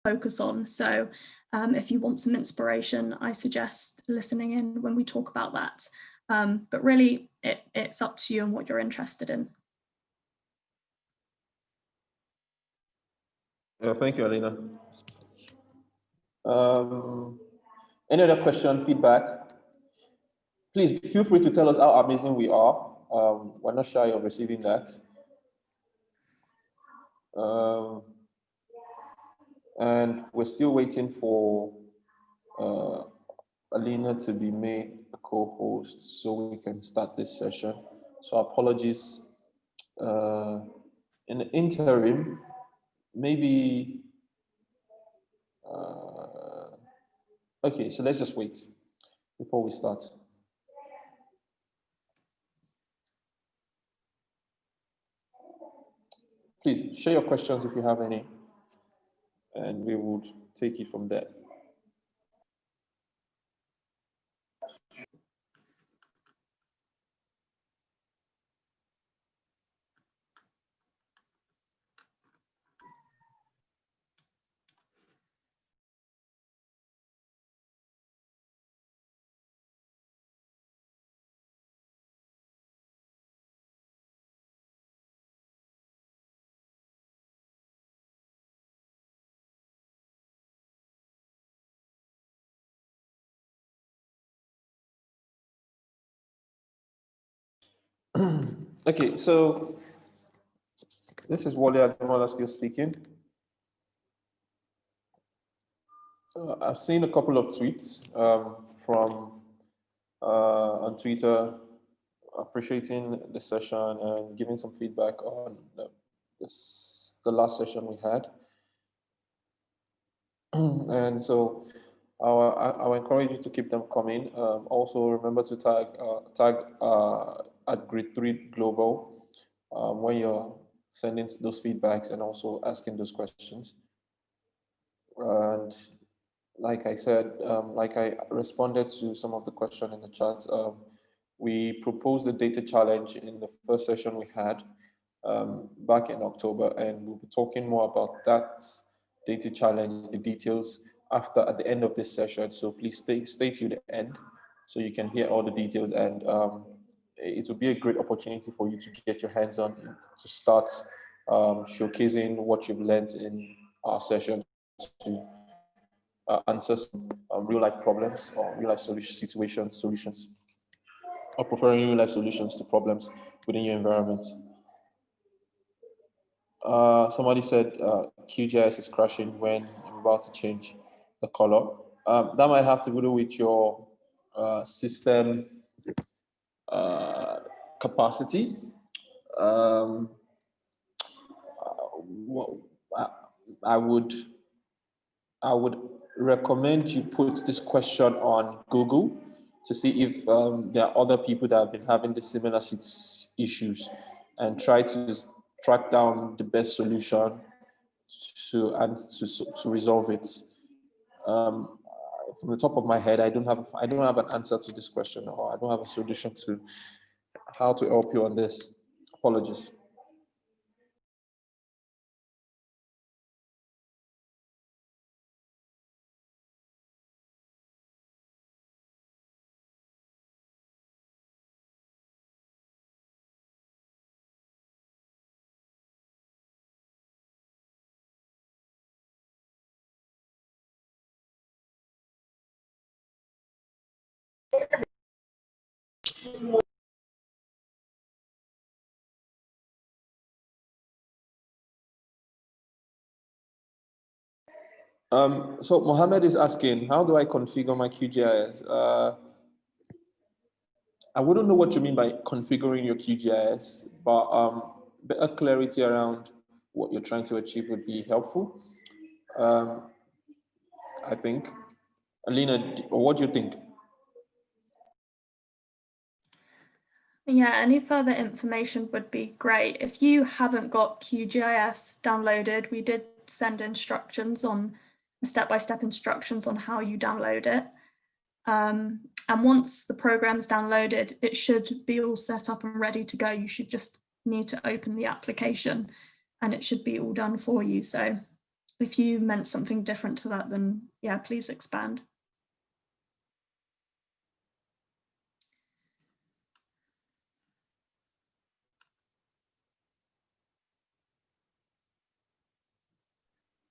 focus on. So if you want some inspiration, I suggest listening in when we talk about that. But really, it's up to you and what you're interested in. Yeah, thank you, Alina. Any other question, feedback? Please feel free to tell us how amazing we are. We're not shy of receiving that. And we're still waiting for Alina to be made a co-host so we can start this session. So apologies. In the interim, maybe, okay, so let's just wait before we start. Please share your questions if you have any, and we would take it from there. Okay, so this is Wale Ademola still speaking. I've seen a couple of tweets from on Twitter appreciating the session and giving some feedback on the last session we had. And so I'll encourage you to keep them coming. Also remember to tag at GRID3 Global when you're sending those feedbacks and also asking those questions. And like I said, like I responded to some of the question in the chat, we proposed the data challenge in the first session we had back in October, and we'll be talking more about that data challenge, the details at the end of this session. So please stay till the end so you can hear all the details, and it will be a great opportunity for you to get your hands on to start showcasing what you've learned in our session to answer some real life problems or real life solutions, or preferring real life solutions to problems within your environment. Somebody said Qgis is crashing when I'm about to change the color. That might have to do with your system capacity. I would recommend you put this question on Google to see if there are other people that have been having the similar issues, and try to track down the best solution to resolve it. From the top of my head, I don't have an answer to this question, or I don't have a solution to how to help you on this. Apologies. So Mohammed is asking, how do I configure my QGIS? I wouldn't know what you mean by configuring your QGIS, but better clarity around what you're trying to achieve would be helpful. I think. Alina, what do you think? Yeah, any further information would be great. If you haven't got QGIS downloaded, we did send instructions on step-by-step instructions on how you download it. And once the program's downloaded, it should be all set up and ready to go. You should just need to open the application and it should be all done for you. So if you meant something different to that, then yeah, please expand.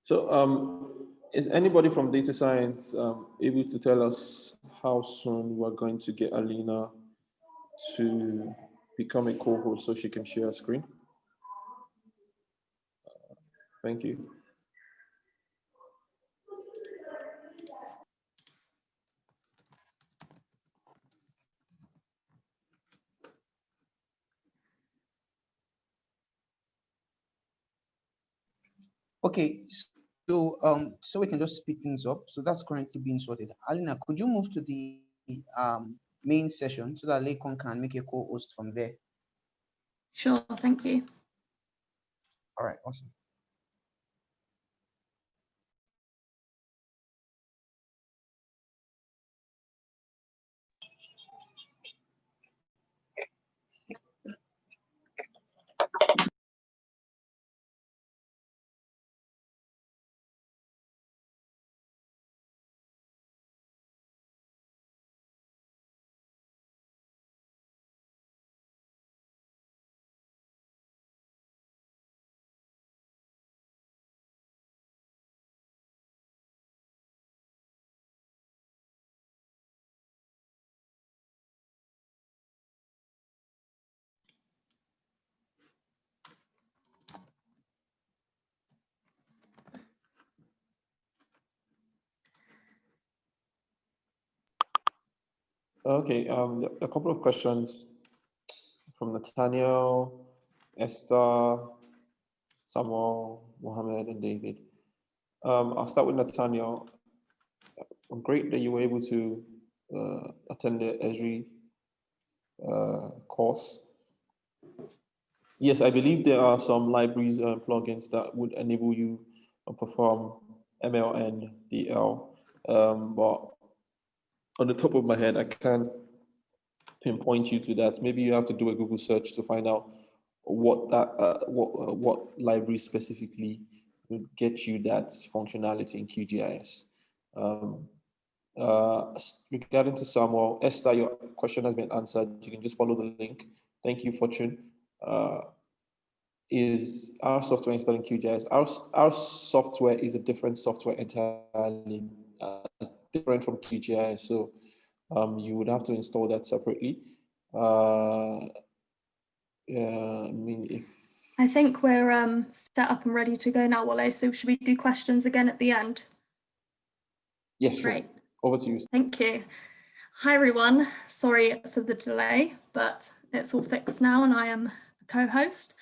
So is anybody from data science able to tell us how soon we're going to get Alina to become a co-host so she can share a screen? Thank you. Okay, so we can just speed things up. So that's currently being sorted. Alina, could you move to the main session so that Lekon can make a co-host from there? Sure, thank you. All right, awesome. Okay, a couple of questions from Nathaniel, Esther, Samuel, Mohammed, and David. I'll start with Nathaniel. Great that you were able to attend the Esri course. Yes, I believe there are some libraries and plugins that would enable you to perform ML and DL, but on the top of my head, I can't pinpoint you to that. Maybe you have to do a Google search to find out what that what library specifically would get you that functionality in QGIS. Regarding to Samuel, Esther, your question has been answered. You can just follow the link. Thank you, Fortune. Is our software installed in QGIS? Our software is a different software entirely, different from QGIS. So you would have to install that separately. Yeah, I mean, if I think we're set up and ready to go now, Wale. So should we do questions again at the end? yes, sure. Great. Over to you. Thank you. Hi, everyone. Sorry for the delay, but it's all fixed now and I am a co-host.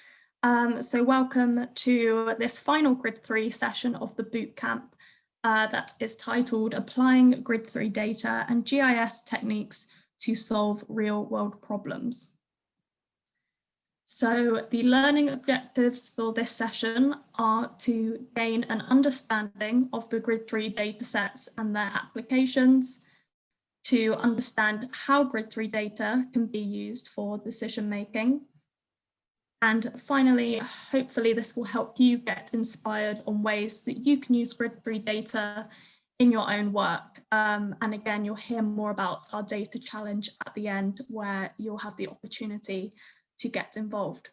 So welcome to this final GRID3 session of the bootcamp that is titled Applying GRID3 Data and GIS Techniques to Solve Real-World Problems. So the learning objectives for this session are to gain an understanding of the GRID3 datasets and their applications, to understand how GRID3 data can be used for decision making. And finally, hopefully this will help you get inspired on ways that you can use GRID3 data in your own work. And again, you'll hear more about our data challenge at the end, where you'll have the opportunity to get involved.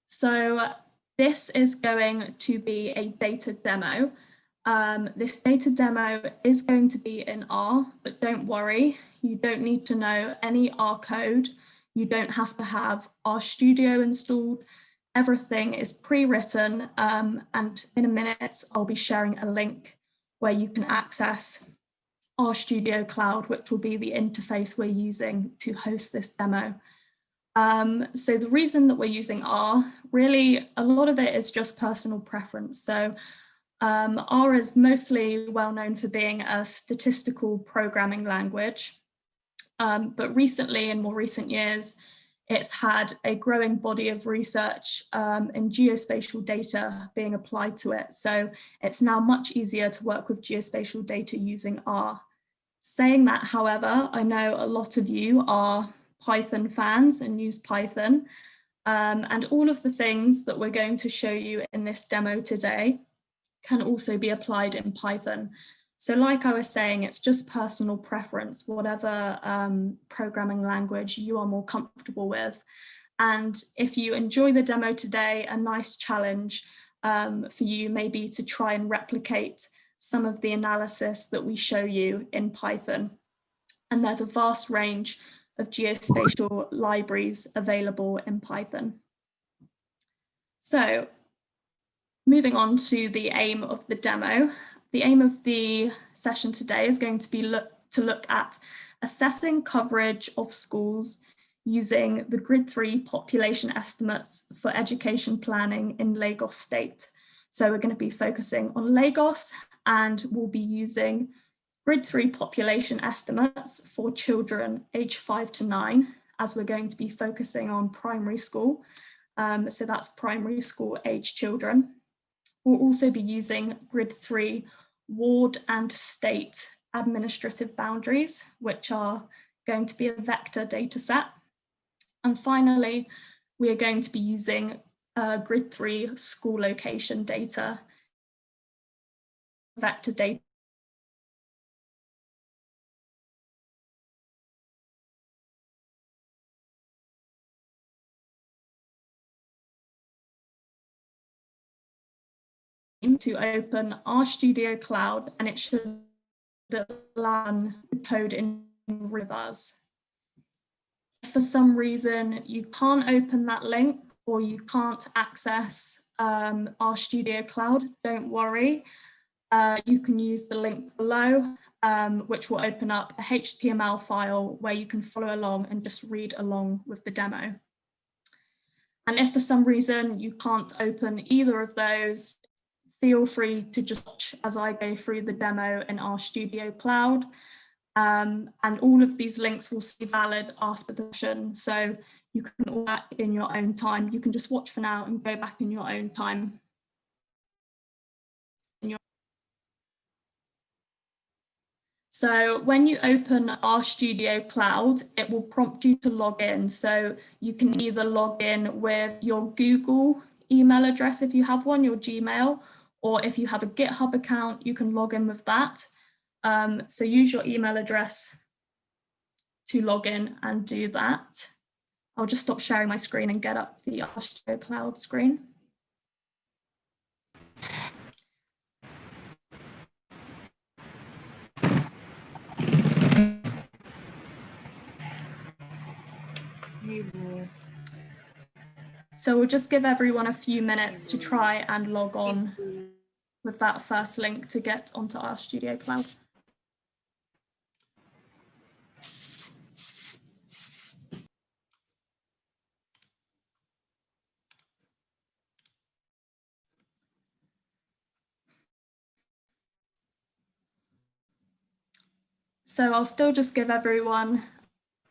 So this is going to be a data demo. This data demo is going to be in R, but don't worry, you don't need to know any R code. You don't have to have RStudio installed. Everything is pre-written, and in a minute, I'll be sharing a link where you can access RStudio Cloud, which will be the interface we're using to host this demo. So the reason that we're using R, really, a lot of it is just personal preference. So R is mostly well known for being a statistical programming language, but recently, in more recent years, it's had a growing body of research in geospatial data being applied to it. So it's now much easier to work with geospatial data using R. Saying that, however, I know a lot of you are Python fans and use Python. And all of the things that we're going to show you in this demo today can also be applied in Python. So like I was saying, it's just personal preference, whatever programming language you are more comfortable with. And if you enjoy the demo today, a nice challenge for you may be to try and replicate some of the analysis that we show you in Python. And there's a vast range of geospatial libraries available in Python. So moving on to the aim of the demo, the aim of the session today is going to be to look at assessing coverage of schools using the GRID3 population estimates for education planning in Lagos State. So we're going to be focusing on Lagos, and we'll be using GRID3 population estimates for children aged 5 to 9, as we're going to be focusing on primary school. So that's primary school age children. We'll also be using GRID3 ward and state administrative boundaries, which are going to be a vector data set. And finally, we are going to be using GRID3 school location data, vector data. To open RStudio Cloud, and it should allow the code in Rivers. If for some reason you can't open that link or you can't access RStudio Cloud, don't worry. You can use the link below, which will open up a HTML file where you can follow along and just read along with the demo. And if for some reason you can't open either of those, feel free to just watch as I go through the demo in RStudio Cloud. And all of these links will stay valid after the session. So you can all that in your own time. You can just watch for now and go back in your own time. So when you open RStudio Cloud, it will prompt you to log in. So you can either log in with your Google email address if you have one, your Gmail, or if you have a GitHub account, you can log in with that. So use your email address to log in and do that. I'll just stop sharing my screen and get up the RStudio Cloud screen. So we'll just give everyone a few minutes to try and log on with that first link to get onto RStudio Cloud. So I'll still just give everyone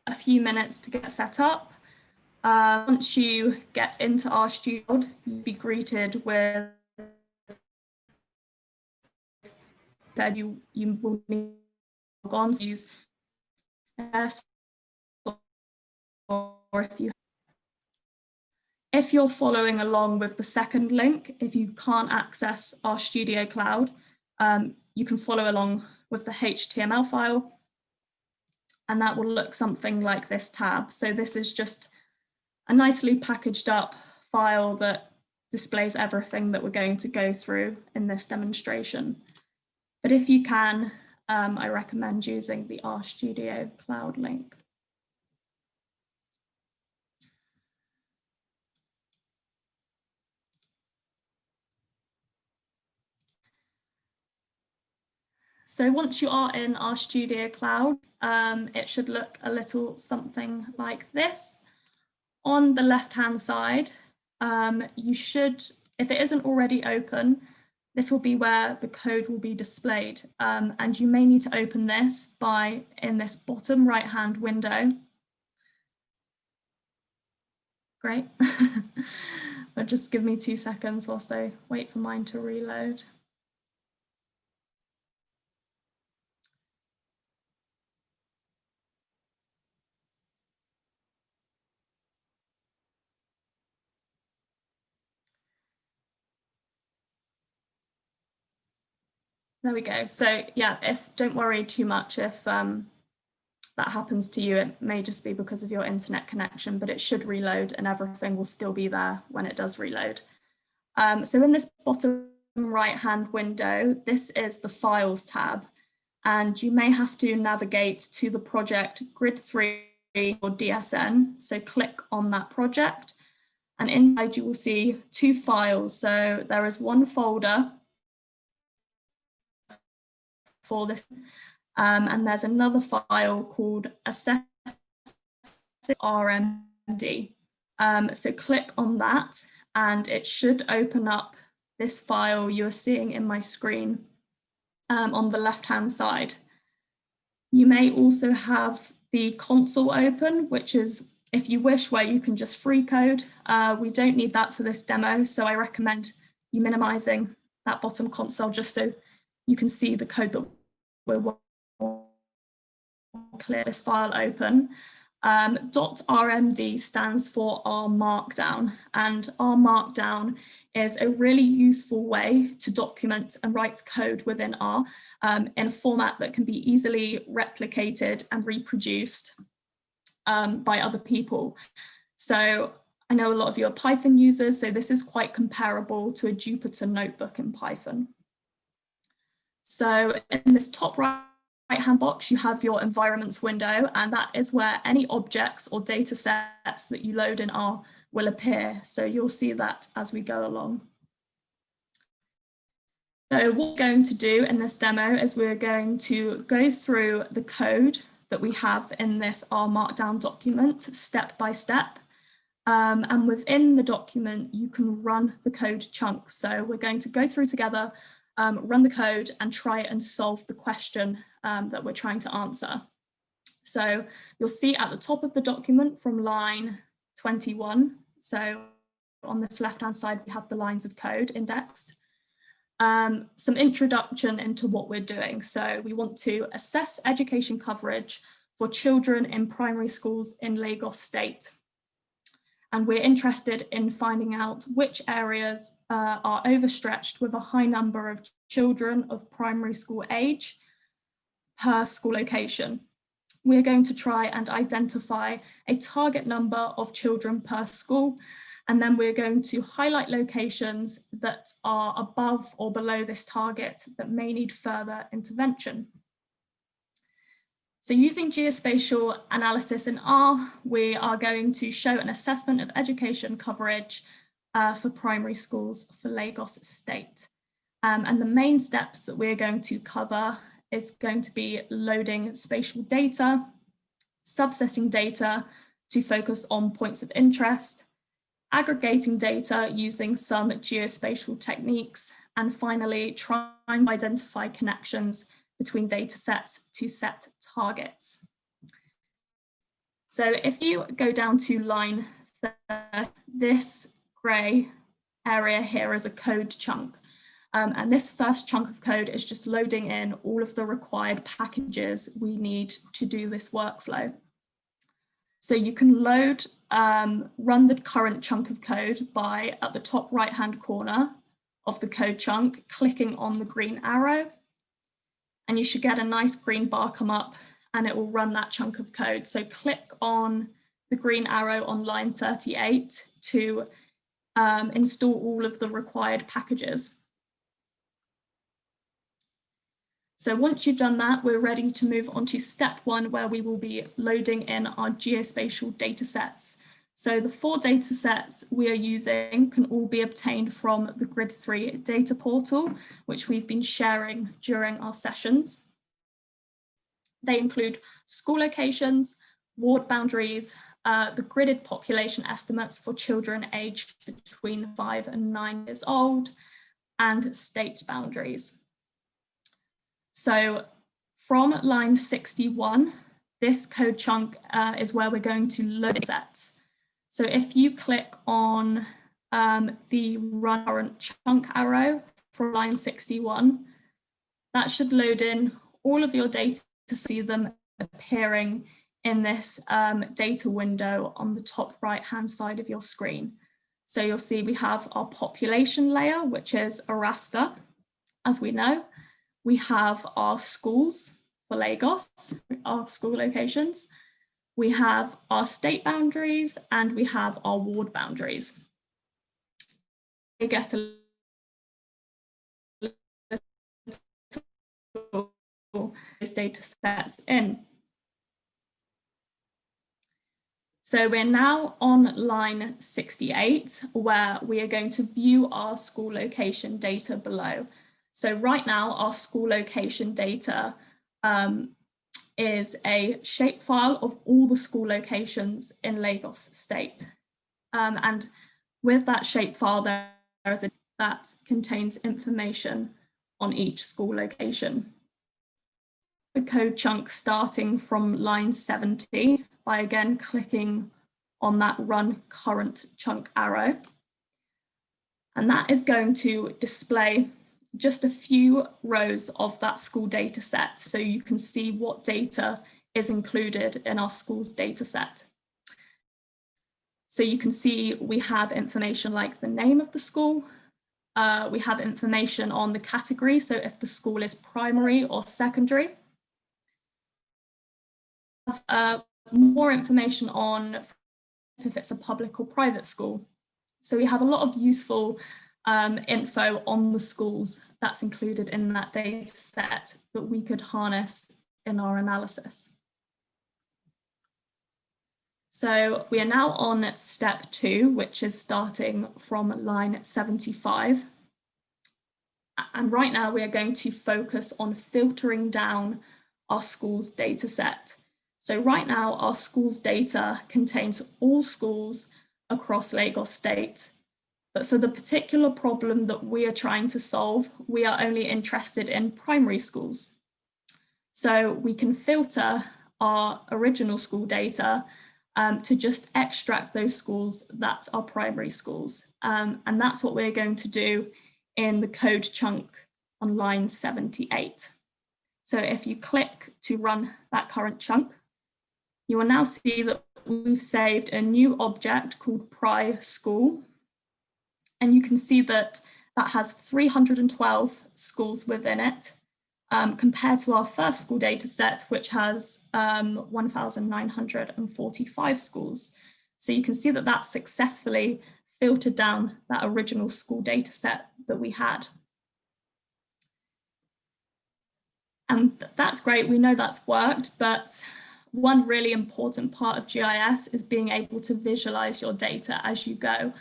a few minutes to get set up. Once you get into RStudio, you'll be greeted with that you will need to log on to use or if you're following along with the second link, if you can't access RStudio Cloud, you can follow along with the HTML file, and that will look something like this tab. So this is just a nicely packaged up file that displays everything that we're going to go through in this demonstration. But if you can, I recommend using the RStudio Cloud link. So once you are in RStudio Cloud, it should look a little something like this. On the left-hand side, you should, if it isn't already open, this will be where the code will be displayed. And you may need to open this in this bottom right-hand window. Great. But just give me 2 seconds whilst I wait for mine to reload. There we go. So yeah, don't worry too much if that happens to you. It may just be because of your internet connection, but it should reload and everything will still be there when it does reload. So in this bottom right-hand window, this is the Files tab, and you may have to navigate to the project GRID3 or DSN. So click on that project, and inside you will see two files. So there is one folder for this, and there's another file called Assess RMD. So click on that, and it should open up this file you are seeing in my screen on the left-hand side. You may also have the console open, which is, if you wish, where you can just free code. We don't need that for this demo, so I recommend you minimizing that bottom console just so you can see the code that we're clear this file open. .rmd stands for R Markdown, and R Markdown is a really useful way to document and write code within R in a format that can be easily replicated and reproduced by other people. So I know a lot of you are Python users, so this is quite comparable to a Jupyter notebook in Python. So in this top right-hand box, you have your environments window, and that is where any objects or data sets that you load in R will appear. So you'll see that as we go along. So what we're going to do in this demo is we're going to go through the code that we have in this R Markdown document step by step. And within the document, you can run the code chunks. So we're going to go through together, run the code and try and solve the question that we're trying to answer. So you'll see at the top of the document from line 21. So on this left-hand side, we have the lines of code indexed. Some introduction into what we're doing. So we want to assess education coverage for children in primary schools in Lagos State. And we're interested in finding out which areas are overstretched with a high number of children of primary school age per school location. We're going to try and identify a target number of children per school, and then we're going to highlight locations that are above or below this target that may need further intervention. So using geospatial analysis in R, we are going to show an assessment of education coverage for primary schools for Lagos State. And the main steps that we're going to cover is going to be loading spatial data, subsetting data to focus on points of interest, aggregating data using some geospatial techniques, and finally trying to identify connections between data sets to set targets. So if you go down to line 30, this gray area here is a code chunk. And this first chunk of code is just loading in all of the required packages we need to do this workflow. So you can load, run the current chunk of code by, at the top right-hand corner of the code chunk, clicking on the green arrow. And you should get a nice green bar come up and it will run that chunk of code. So click on the green arrow on line 38 to install all of the required packages. So once you've done that, we're ready to move on to step 1, where we will be loading in our geospatial data sets. So the 4 data sets we are using can all be obtained from the GRID3 data portal, which we've been sharing during our sessions. They include school locations, ward boundaries, the gridded population estimates for children aged between 5 and 9 years old, and state boundaries. So from line 61, this code chunk is where we're going to load sets. So if you click on the run current chunk arrow from line 61, that should load in all of your data to see them appearing in this data window on the top right-hand side of your screen. So you'll see we have our population layer, which is a raster, as we know. we have our schools for Lagos, our school locations. We have our state boundaries and we have our ward boundaries. We get a those data sets in. So we're now on line 68, where we are going to view our school location data below. So right now, our school location data is a shapefile of all the school locations in Lagos State. And with that shapefile, there is a that contains information on each school location. The code chunk starting from line 70 by again clicking on that run current chunk arrow. And that is going to display just a few rows of that school data set, so you can see what data is included in our school's data set. So you can see we have information like the name of the school. We have information on the category, so if the school is primary or secondary. More information on if it's a public or private school. So we have a lot of useful info on the schools that's included in that data set that we could harness in our analysis. So we are now on step 2, which is starting from line 75. And right now we are going to focus on filtering down our school's data set. So right now our school's data contains all schools across Lagos State. But for the particular problem that we are trying to solve, we are only interested in primary schools. So we can filter our original school data to just extract those schools that are primary schools. And that's what we're going to do in the code chunk on line 78. So if you click to run that current chunk, you will now see that we've saved a new object called pri school. And you can see that that has 312 schools within it, compared to our first school data set, which has 1,945 schools. So you can see that that successfully filtered down that original school data set that we had. And that's great, we know that's worked, but one really important part of GIS is being able to visualize your data as you go.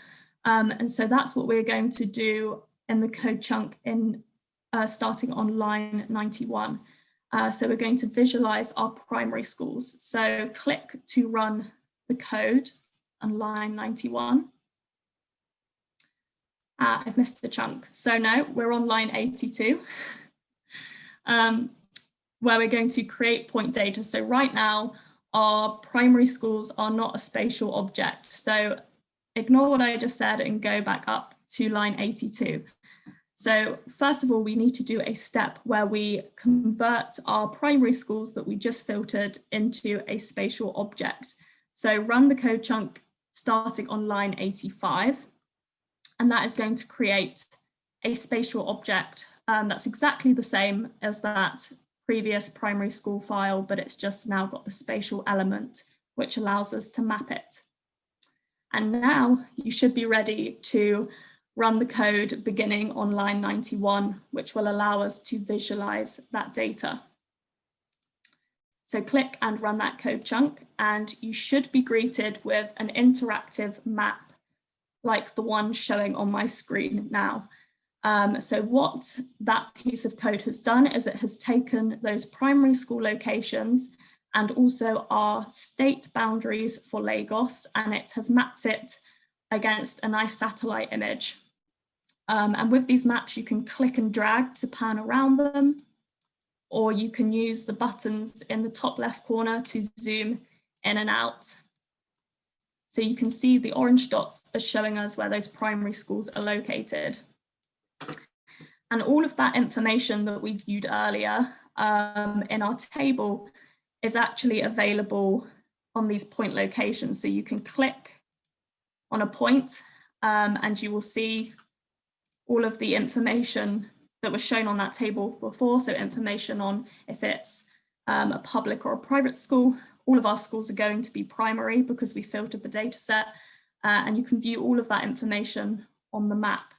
And so that's what we're going to do in the code chunk in starting on line 91. So we're going to visualize our primary schools. So click to run the code on line 91. I've missed a chunk. So no, we're on line 82, where we're going to create point data. So right now, our primary schools are not a spatial object. So ignore what I just said and go back up to line 82. So first of all, we need to do a step where we convert our primary schools that we just filtered into a spatial object. So run the code chunk starting on line 85, and that is going to create a spatial object that's exactly the same as that previous primary school file, but it's just now got the spatial element, which allows us to map it. And now you should be ready to run the code beginning on line 91, which will allow us to visualize that data. So click and run that code chunk, and you should be greeted with an interactive map like the one showing on my screen now. So what that piece of code has done is it has taken those primary school locations and also our state boundaries for Lagos, and it has mapped it against a nice satellite image. And with these maps, you can click and drag to pan around them, or you can use the buttons in the top left corner to zoom in and out. So you can see the orange dots are showing us where those primary schools are located. And all of that information that we viewed earlier in our table is actually available on these point locations. So you can click on a point and you will see all of the information that was shown on that table before, so information on if it's a public or a private school. All of our schools are going to be primary because we filtered the data set, and you can view all of that information on the map.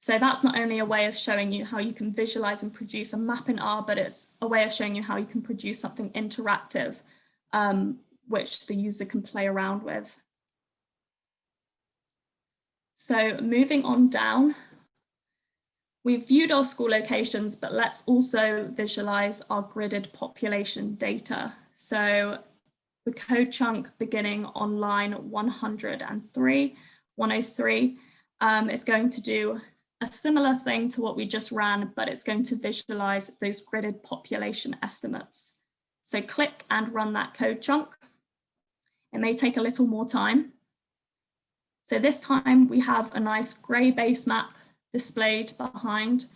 So that's not only a way of showing you how you can visualize and produce a map in R, but it's a way of showing you how you can produce something interactive, which the user can play around with. So moving on down, we've viewed our school locations, but let's also visualize our gridded population data. So the code chunk beginning on line 103 is going to do a similar thing to what we just ran, but it's going to visualize those gridded population estimates. So click and run that code chunk. It may take a little more time. So this time we have a nice gray base map displayed behind.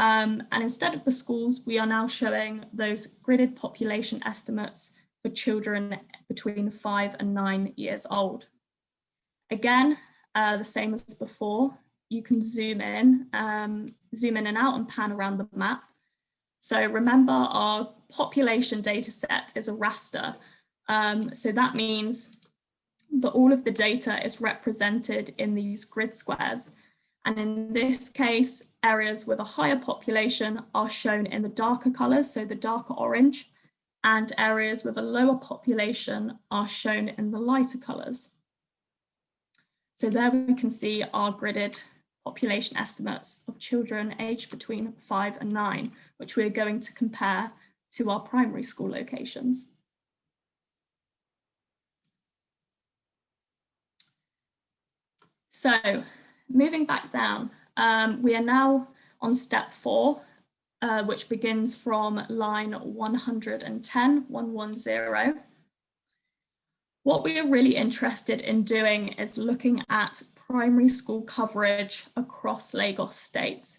And instead of the schools, we are now showing those gridded population estimates for children between 5 and 9 years old. Again, the same as before, you can zoom in and out and pan around the map. So remember, our population data set is a raster. So that means that all of the data is represented in these grid squares. And in this case, areas with a higher population are shown in the darker colors, so the darker orange, and areas with a lower population are shown in the lighter colors. So there we can see our gridded population estimates of children aged between 5 and 9, which we're going to compare to our primary school locations. So moving back down, we are now on step 4, which begins from line 110. What we are really interested in doing is looking at primary school coverage across Lagos State.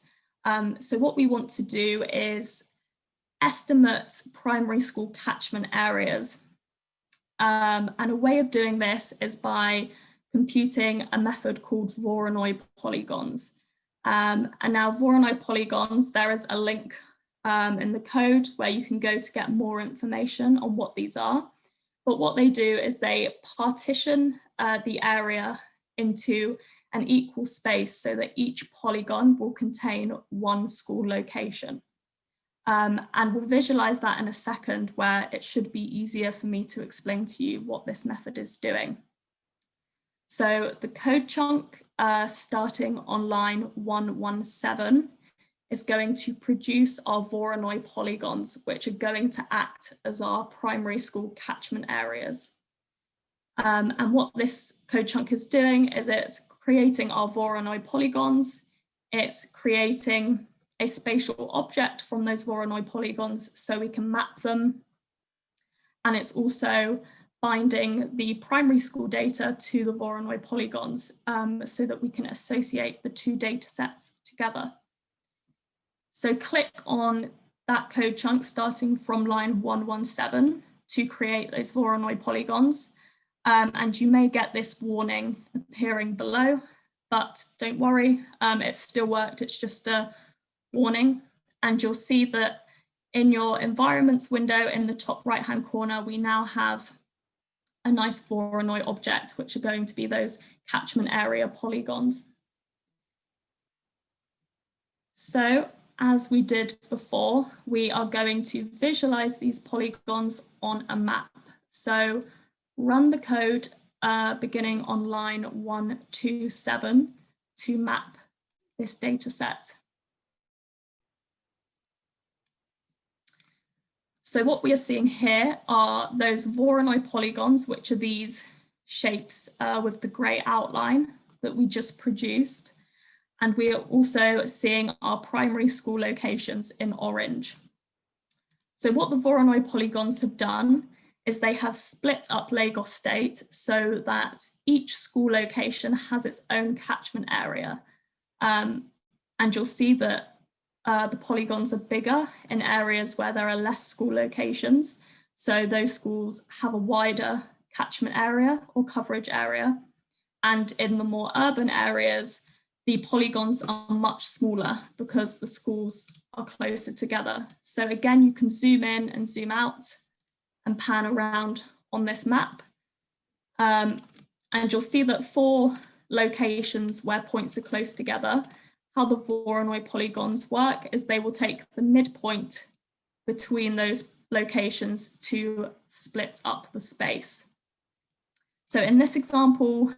So what we want to do is estimate primary school catchment areas. And a way of doing this is by computing a method called Voronoi polygons. And now Voronoi polygons, there is a link in the code where you can go to get more information on what these are. But what they do is they partition the area into an equal space so that each polygon will contain one school location. And we'll visualize that in a second, where it should be easier for me to explain to you what this method is doing. So the code chunk starting on line 117 is going to produce our Voronoi polygons, which are going to act as our primary school catchment areas. And what this code chunk is doing is it's creating our Voronoi polygons. It's creating a spatial object from those Voronoi polygons so we can map them. And it's also binding the primary school data to the Voronoi polygons so that we can associate the two data sets together. So click on that code chunk starting from line 117 to create those Voronoi polygons. And you may get this warning appearing below, but don't worry, it still worked. It's just a warning. And you'll see that in your environments window in the top right-hand corner, we now have a nice Voronoi object, which are going to be those catchment area polygons. So as we did before, we are going to visualize these polygons on a map. So run the code beginning on line 127 to map this data set. So what we are seeing here are those Voronoi polygons, which are these shapes with the gray outline that we just produced. And we are also seeing our primary school locations in orange. So what the Voronoi polygons have done is they have split up Lagos State so that each school location has its own catchment area. And you'll see that the polygons are bigger in areas where there are less school locations. So those schools have a wider catchment area or coverage area. And in the more urban areas, the polygons are much smaller because the schools are closer together. So again, you can zoom in and zoom out and pan around on this map. And you'll see that for locations where points are close together, how the Voronoi polygons work is they will take the midpoint between those locations to split up the space. So in this example,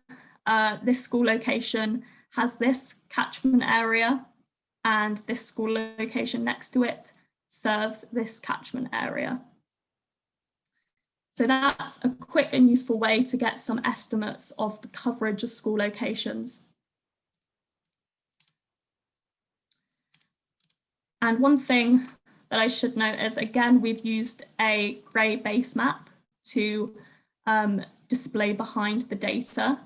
this school location has this catchment area, and this school location next to it serves this catchment area. So that's a quick and useful way to get some estimates of the coverage of school locations. And one thing that I should note is, again, we've used a grey base map to display behind the data.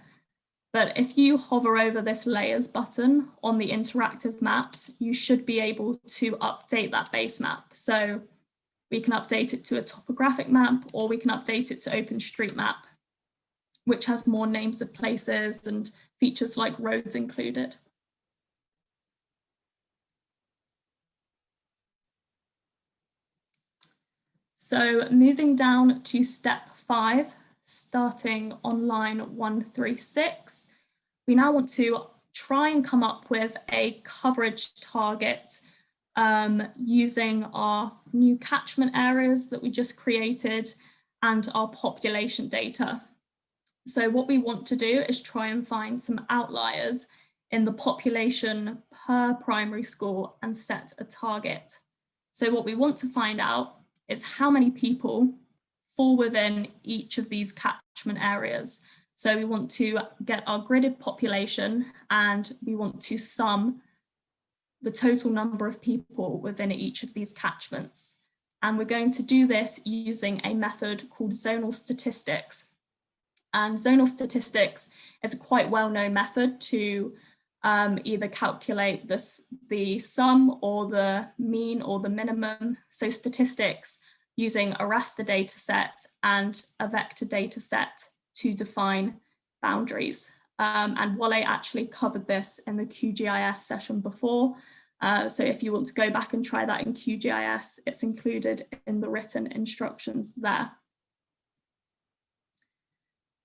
But if you hover over this layers button on the interactive maps, you should be able to update that base map. So we can update it to a topographic map, or we can update it to OpenStreetMap, which has more names of places and features like roads included. So moving down to step 5, starting on line 136, we now want to try and come up with a coverage target using our new catchment areas that we just created and our population data. So what we want to do is try and find some outliers in the population per primary school and set a target. So what we want to find out is how many people fall within each of these catchment areas. So we want to get our gridded population, and we want to sum the total number of people within each of these catchments. And we're going to do this using a method called Zonal Statistics. And Zonal Statistics is a quite well-known method to either calculate the sum or the mean or the minimum. So statistics using a raster data set and a vector data set to define boundaries. And Wale actually covered this in the QGIS session before. So if you want to go back and try that in QGIS, it's included in the written instructions there.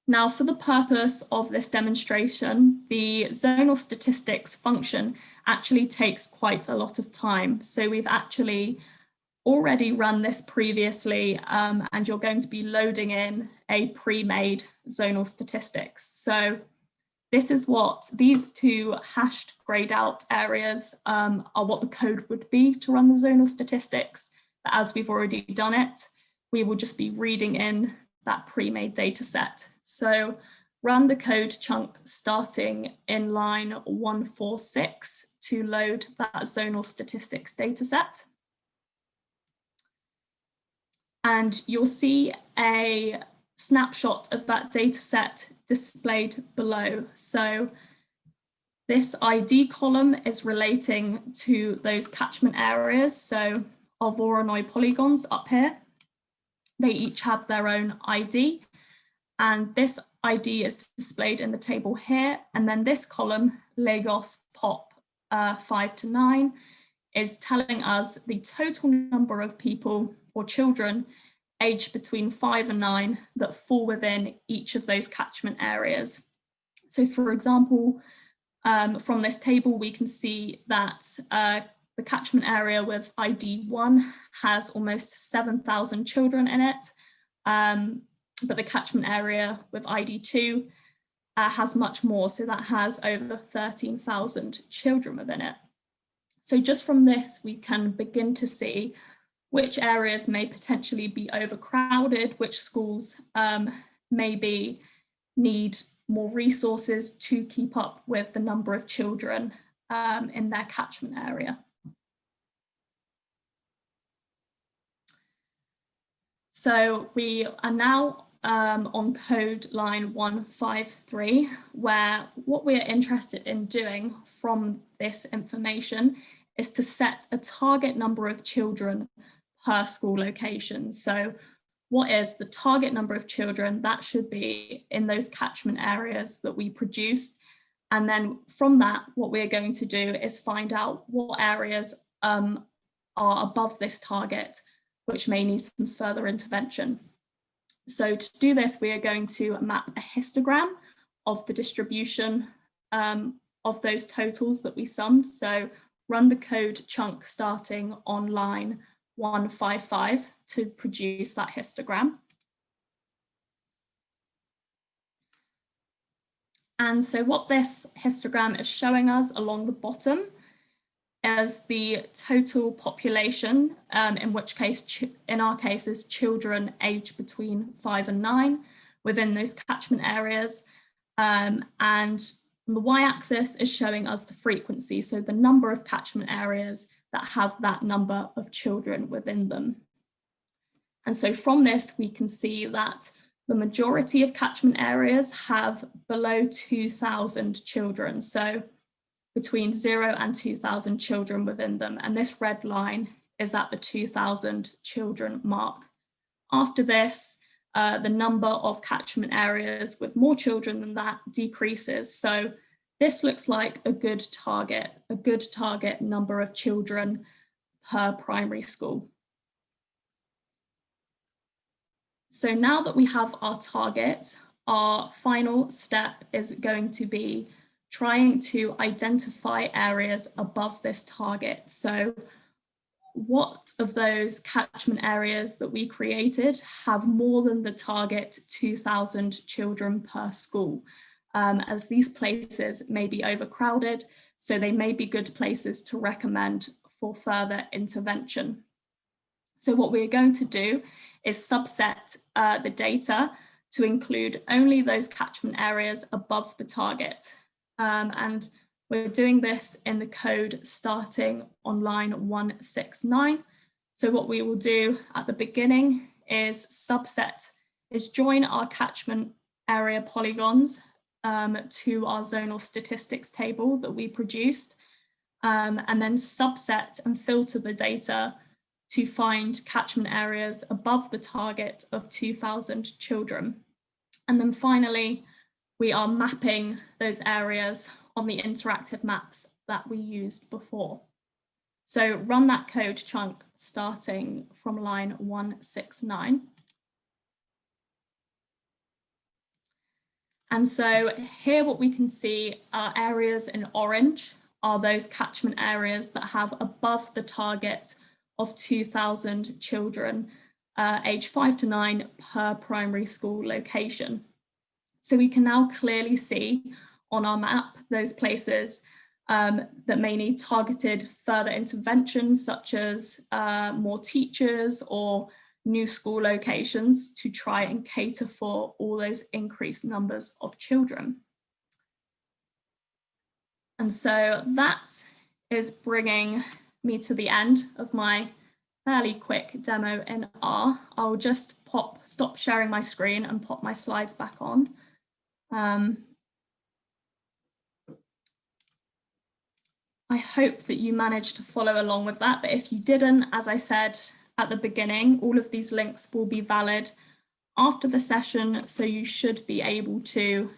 Now, for the purpose of this demonstration, the zonal statistics function actually takes quite a lot of time. So we've actually already run this previously, and you're going to be loading in a pre-made zonal statistics. So this is what these two hashed grayed out areas are what the code would be to run the zonal statistics. But as we've already done it, we will just be reading in that pre-made data set. So run the code chunk starting in line 146 to load that zonal statistics data set. And you'll see a snapshot of that data set displayed below. So this ID column is relating to those catchment areas. So our Voronoi polygons up here, they each have their own ID. And this ID is displayed in the table here. And then this column, Lagos POP 5 to 9, is telling us the total number of people or children aged between 5 and 9 that fall within each of those catchment areas. So for example, from this table, we can see that the catchment area with ID 1 has almost 7,000 children in it. But the catchment area with ID 2 has much more, so that has over 13,000 children within it. So just from this, we can begin to see which areas may potentially be overcrowded, which schools maybe need more resources to keep up with the number of children in their catchment area. So we are now on code line 153, where what we're interested in doing from this information is to set a target number of children per school location. So what is the target number of children that should be in those catchment areas that we produce. And then from that, what we're going to do is find out what areas are above this target, which may need some further intervention. So to do this, we are going to map a histogram of the distribution of those totals that we summed. So run the code chunk starting on line 155 to produce that histogram. And so what this histogram is showing us along the bottom is the total population, in which case, in our case, is children aged between 5 and 9 within those catchment areas. And the y-axis is showing us the frequency, so the number of catchment areas that have that number of children within them. And so from this, we can see that the majority of catchment areas have below 2,000 children, so between 0 and 2,000 children within them. And this red line is at the 2,000 children mark. After this, the number of catchment areas with more children than that decreases. So this looks like a good target number of children per primary school. So now that we have our target, our final step is going to be trying to identify areas above this target. So what of those catchment areas that we created have more than the target 2,000 children per school, as these places may be overcrowded, so they may be good places to recommend for further intervention. So what we're going to do is subset the data to include only those catchment areas above the target. And we're doing this in the code starting on line 169. So what we will do at the beginning is join our catchment area polygons to our zonal statistics table that we produced, and then subset and filter the data to find catchment areas above the target of 2,000 children. And then finally, we are mapping those areas on the interactive maps that we used before. So run that code chunk starting from line 169. And so here what we can see are areas in orange are those catchment areas that have above the target of 2,000 children aged 5 to 9 per primary school location. So we can now clearly see on our map those places that may need targeted further interventions, such as more teachers or new school locations to try and cater for all those increased numbers of children. And so that is bringing me to the end of my fairly quick demo in R. I'll just stop sharing my screen and pop my slides back on. I hope that you managed to follow along with that, but if you didn't, as I said at the beginning, all of these links will be valid after the session, so you should be able to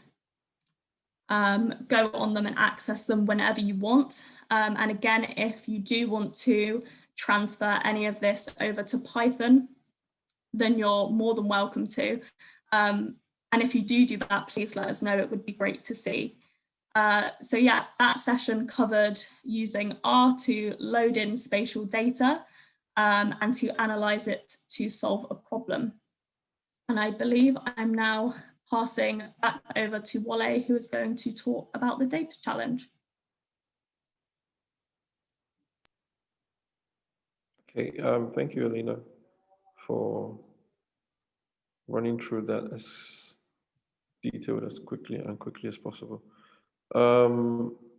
go on them and access them whenever you want. And again, if you do want to transfer any of this over to Python, then you're more than welcome to. And if you do that, please let us know. It would be great to see. So yeah, that session covered using R to load in spatial data and to analyze it to solve a problem. And I believe I'm now passing back over to Wale, who is going to talk about the data challenge. Okay, thank you, Alina, for running through that as detailed as quickly as possible.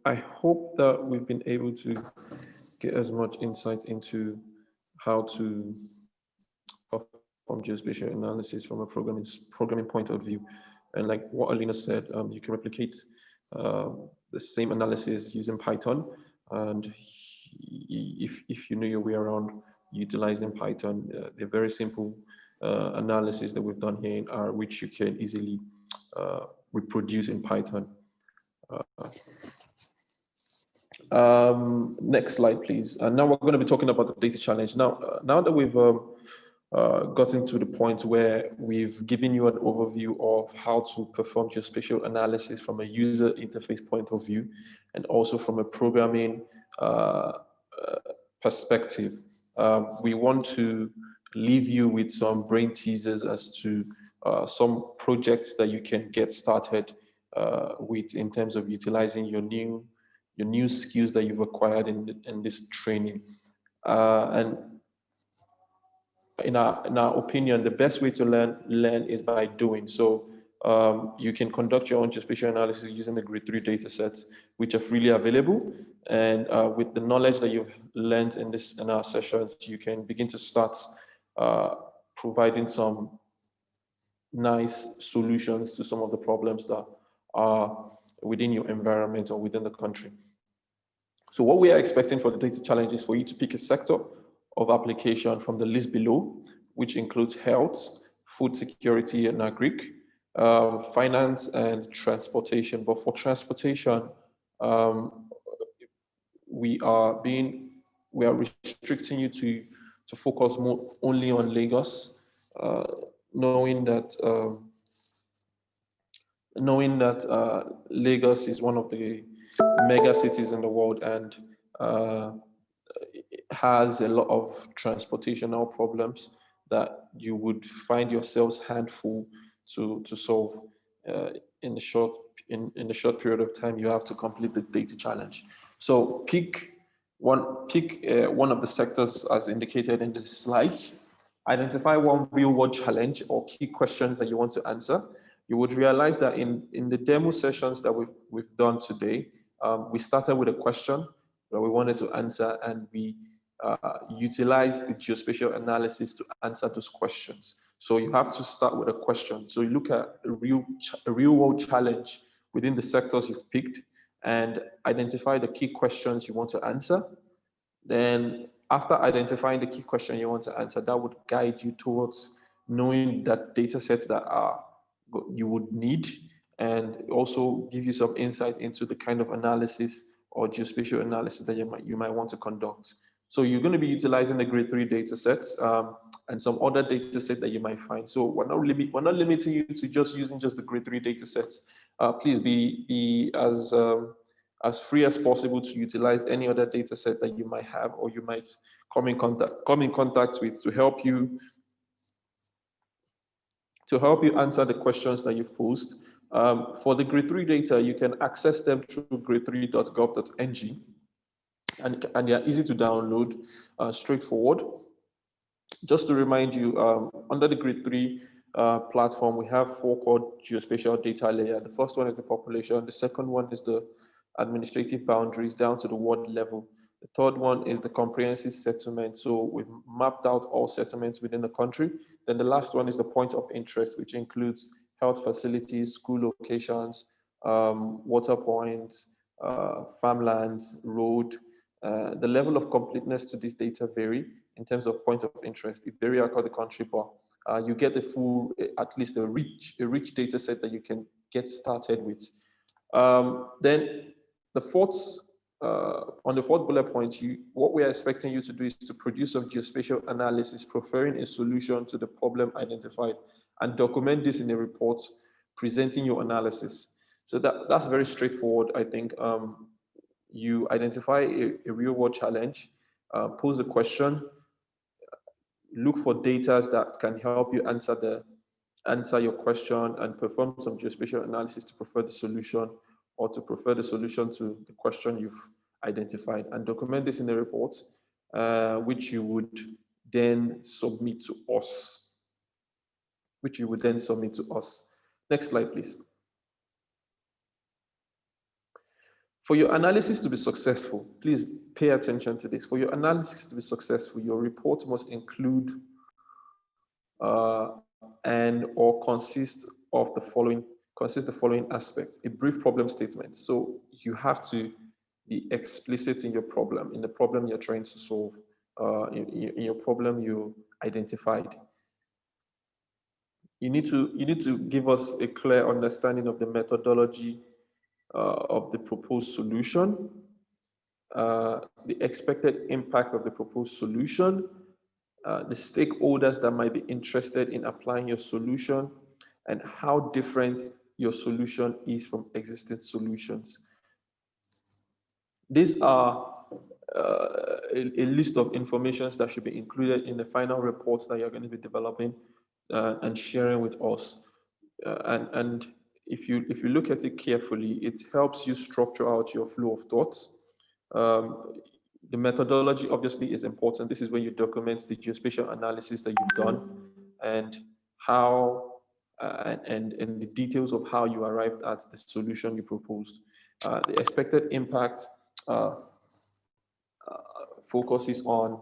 I hope that we've been able to get as much insight into how to perform geospatial analysis from a programming point of view. And like what Alina said, you can replicate the same analysis using Python. And if you know your way around utilizing Python, they're very simple analysis that we've done here in R, which you can easily reproduce in Python. Next slide, please. And now we're going to be talking about the data challenge. Now that we've gotten to the point where we've given you an overview of how to perform geospatial analysis from a user interface point of view, and also from a programming perspective, we want to leave you with some brain teasers as to some projects that you can get started with in terms of utilizing your new skills that you've acquired in this training. And in our opinion, the best way to learn is by doing. So you can conduct your own geospatial analysis using the GRID3 data sets, which are freely available. And with the knowledge that you've learned in our sessions, you can begin to start providing some nice solutions to some of the problems that are within your environment or within the country. So what we are expecting for the data challenge is for you to pick a sector of application from the list below, which includes health, food security and agric, finance and transportation. But for transportation, we are restricting you to focus only on Lagos, knowing that Lagos is one of the mega cities in the world and has a lot of transportational problems that you would find yourselves handful to solve in the short period of time you have to complete the data challenge. So pick one of the sectors as indicated in the slides. Identify one real-world challenge or key questions that you want to answer. You would realize that in the demo sessions that we've done today, we started with a question that we wanted to answer, and we utilized the geospatial analysis to answer those questions. So you have to start with a question. So you look at a real-world challenge within the sectors you've picked and identify the key questions you want to answer. Then after identifying the key question you want to answer, that would guide you towards knowing that data sets that you would need, and also give you some insight into the kind of analysis or geospatial analysis that you might want to conduct. So you're going to be utilizing the GRID3 data sets and some other data set that you might find. So we're not limiting you to just using just the GRID3 data sets. Please be as free as possible to utilize any other data set that you might have or you might come in contact with to help you answer the questions that you've posed. For the GRID3 data, you can access them through grid3.gov.ng, and they are easy to download, straightforward. Just to remind you, under the GRID3 platform, we have 4 core geospatial data layer. The first one is the population. The second one is the administrative boundaries down to the ward level. The third one is the comprehensive settlement. So we've mapped out all settlements within the country. Then the last one is the point of interest, which includes health facilities, school locations, water points, farmlands, road. The level of completeness to this data vary in terms of points of interest. It varies across the country, but you get the full, at least a rich data set that you can get started with. Then the fourth, on the fourth bullet point, what we are expecting you to do is to produce some geospatial analysis, preferring a solution to the problem identified, and document this in a report presenting your analysis. So that's very straightforward, I think. You identify a real-world challenge, pose a question, look for data that can help you answer your question, and perform some geospatial analysis to prefer the solution, or to prefer the solution to the question you've identified, and document this in a report, which you would then submit to us. Next slide, please. For your analysis to be successful, please pay attention to this. For your analysis to be successful, your report must include or consist the following aspects: a brief problem statement. So you have to be explicit in your problem, in the problem you're trying to solve, in your problem you identified. you need to give us a clear understanding of the methodology of the proposed solution, the expected impact of the proposed solution, the stakeholders that might be interested in applying your solution, and how different your solution is from existing solutions. These are a list of information that should be included in the final reports that you're going to be developing and sharing with us. And if you look at it carefully, it helps you structure out your flow of thoughts. The methodology obviously is important. This is where you document the geospatial analysis that you've done and how and the details of how you arrived at the solution you proposed. The expected impact focuses on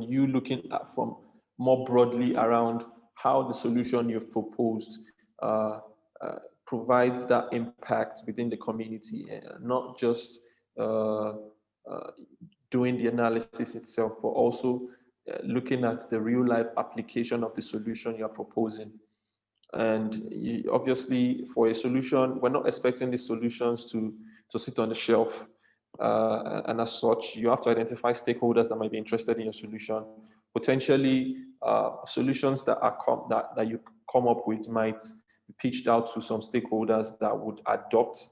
you looking at from more broadly around how the solution you've proposed provides that impact within the community, not just doing the analysis itself, but also looking at the real life application of the solution you're proposing. And obviously, for a solution, we're not expecting these solutions to sit on the shelf. And as such, you have to identify stakeholders that might be interested in your solution. Potentially, solutions that you come up with might be pitched out to some stakeholders that would adopt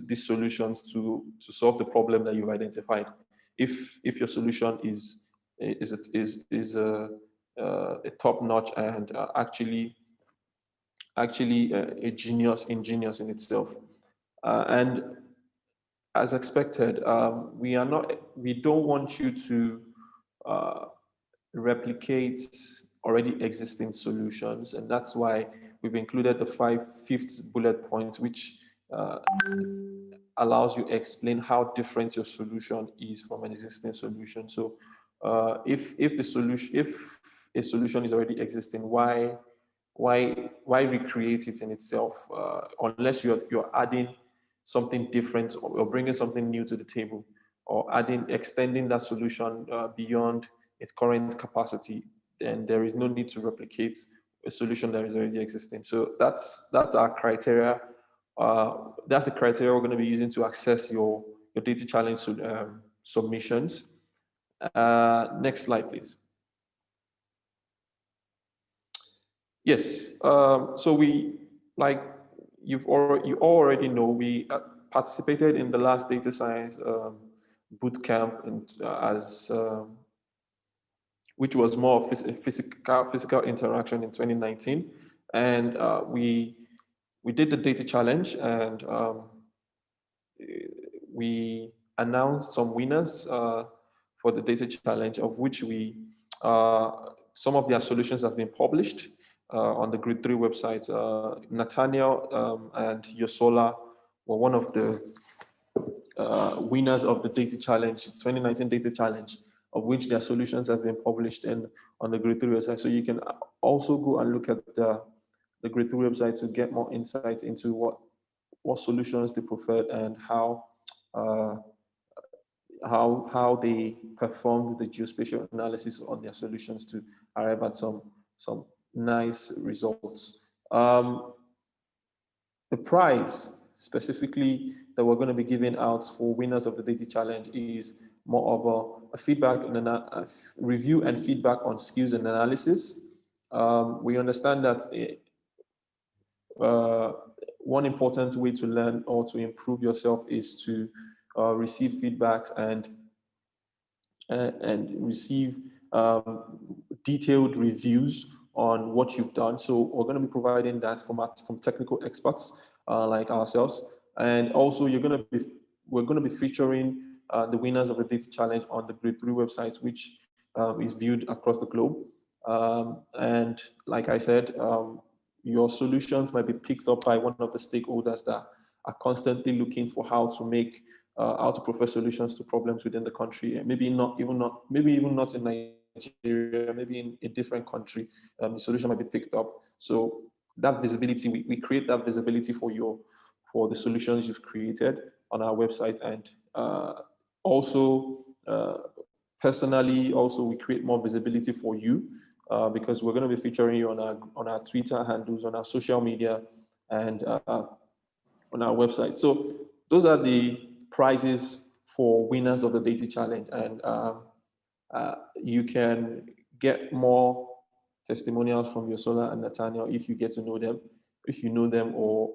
these solutions to solve the problem that you've identified. If your solution is a top-notch and actually ingenious in itself, and as expected, we don't want you to replicate already existing solutions, and that's why we've included the fifth bullet points, which allows you to explain how different your solution is from an existing solution. So if a solution is already existing, why recreate it in itself unless you're adding something different or bringing something new to the table, or extending that solution beyond its current capacity? Then there is no need to replicate a solution that is already existing. So that's our criteria. That's the criteria we're going to be using to access your data challenge submissions. Next slide, please. Yes. So you already know, we participated in the last data science bootcamp, which was more of physical interaction in 2019, and we did the data challenge, and we announced some winners for the data challenge, of which some of their solutions have been published on the GRID3 website. Nathaniel and Yosola were one of the winners of the data challenge, 2019 data challenge, of which their solutions has been published on the GRID3 website. So you can also go and look at the GRID3 website to get more insight into what solutions they preferred and how they performed the geospatial analysis on their solutions to arrive at some nice results. The prize specifically that we're going to be giving out for winners of the data challenge is more of a feedback and a review and feedback on skills and analysis. We understand that one important way to learn or to improve yourself is to receive feedbacks and receive detailed reviews on what you've done. So we're going to be providing that from technical experts like ourselves, and also we're going to be featuring the winners of the data challenge on the GRID3 website, which is viewed across the globe. And like I said, your solutions might be picked up by one of the stakeholders that are constantly looking for how to propose solutions to problems within the country, and maybe even not in Nigeria, maybe in a different country. The solution might be picked up. So that visibility, we create that visibility for the solutions you've created on our website, and also personally, also we create more visibility for you because we're going to be featuring you on our Twitter handles, on our social media, and on our website. So those are the prizes for winners of the Data Challenge, and you can get more testimonials from Yosola and Nathaniel if you get to know them, if you know them, or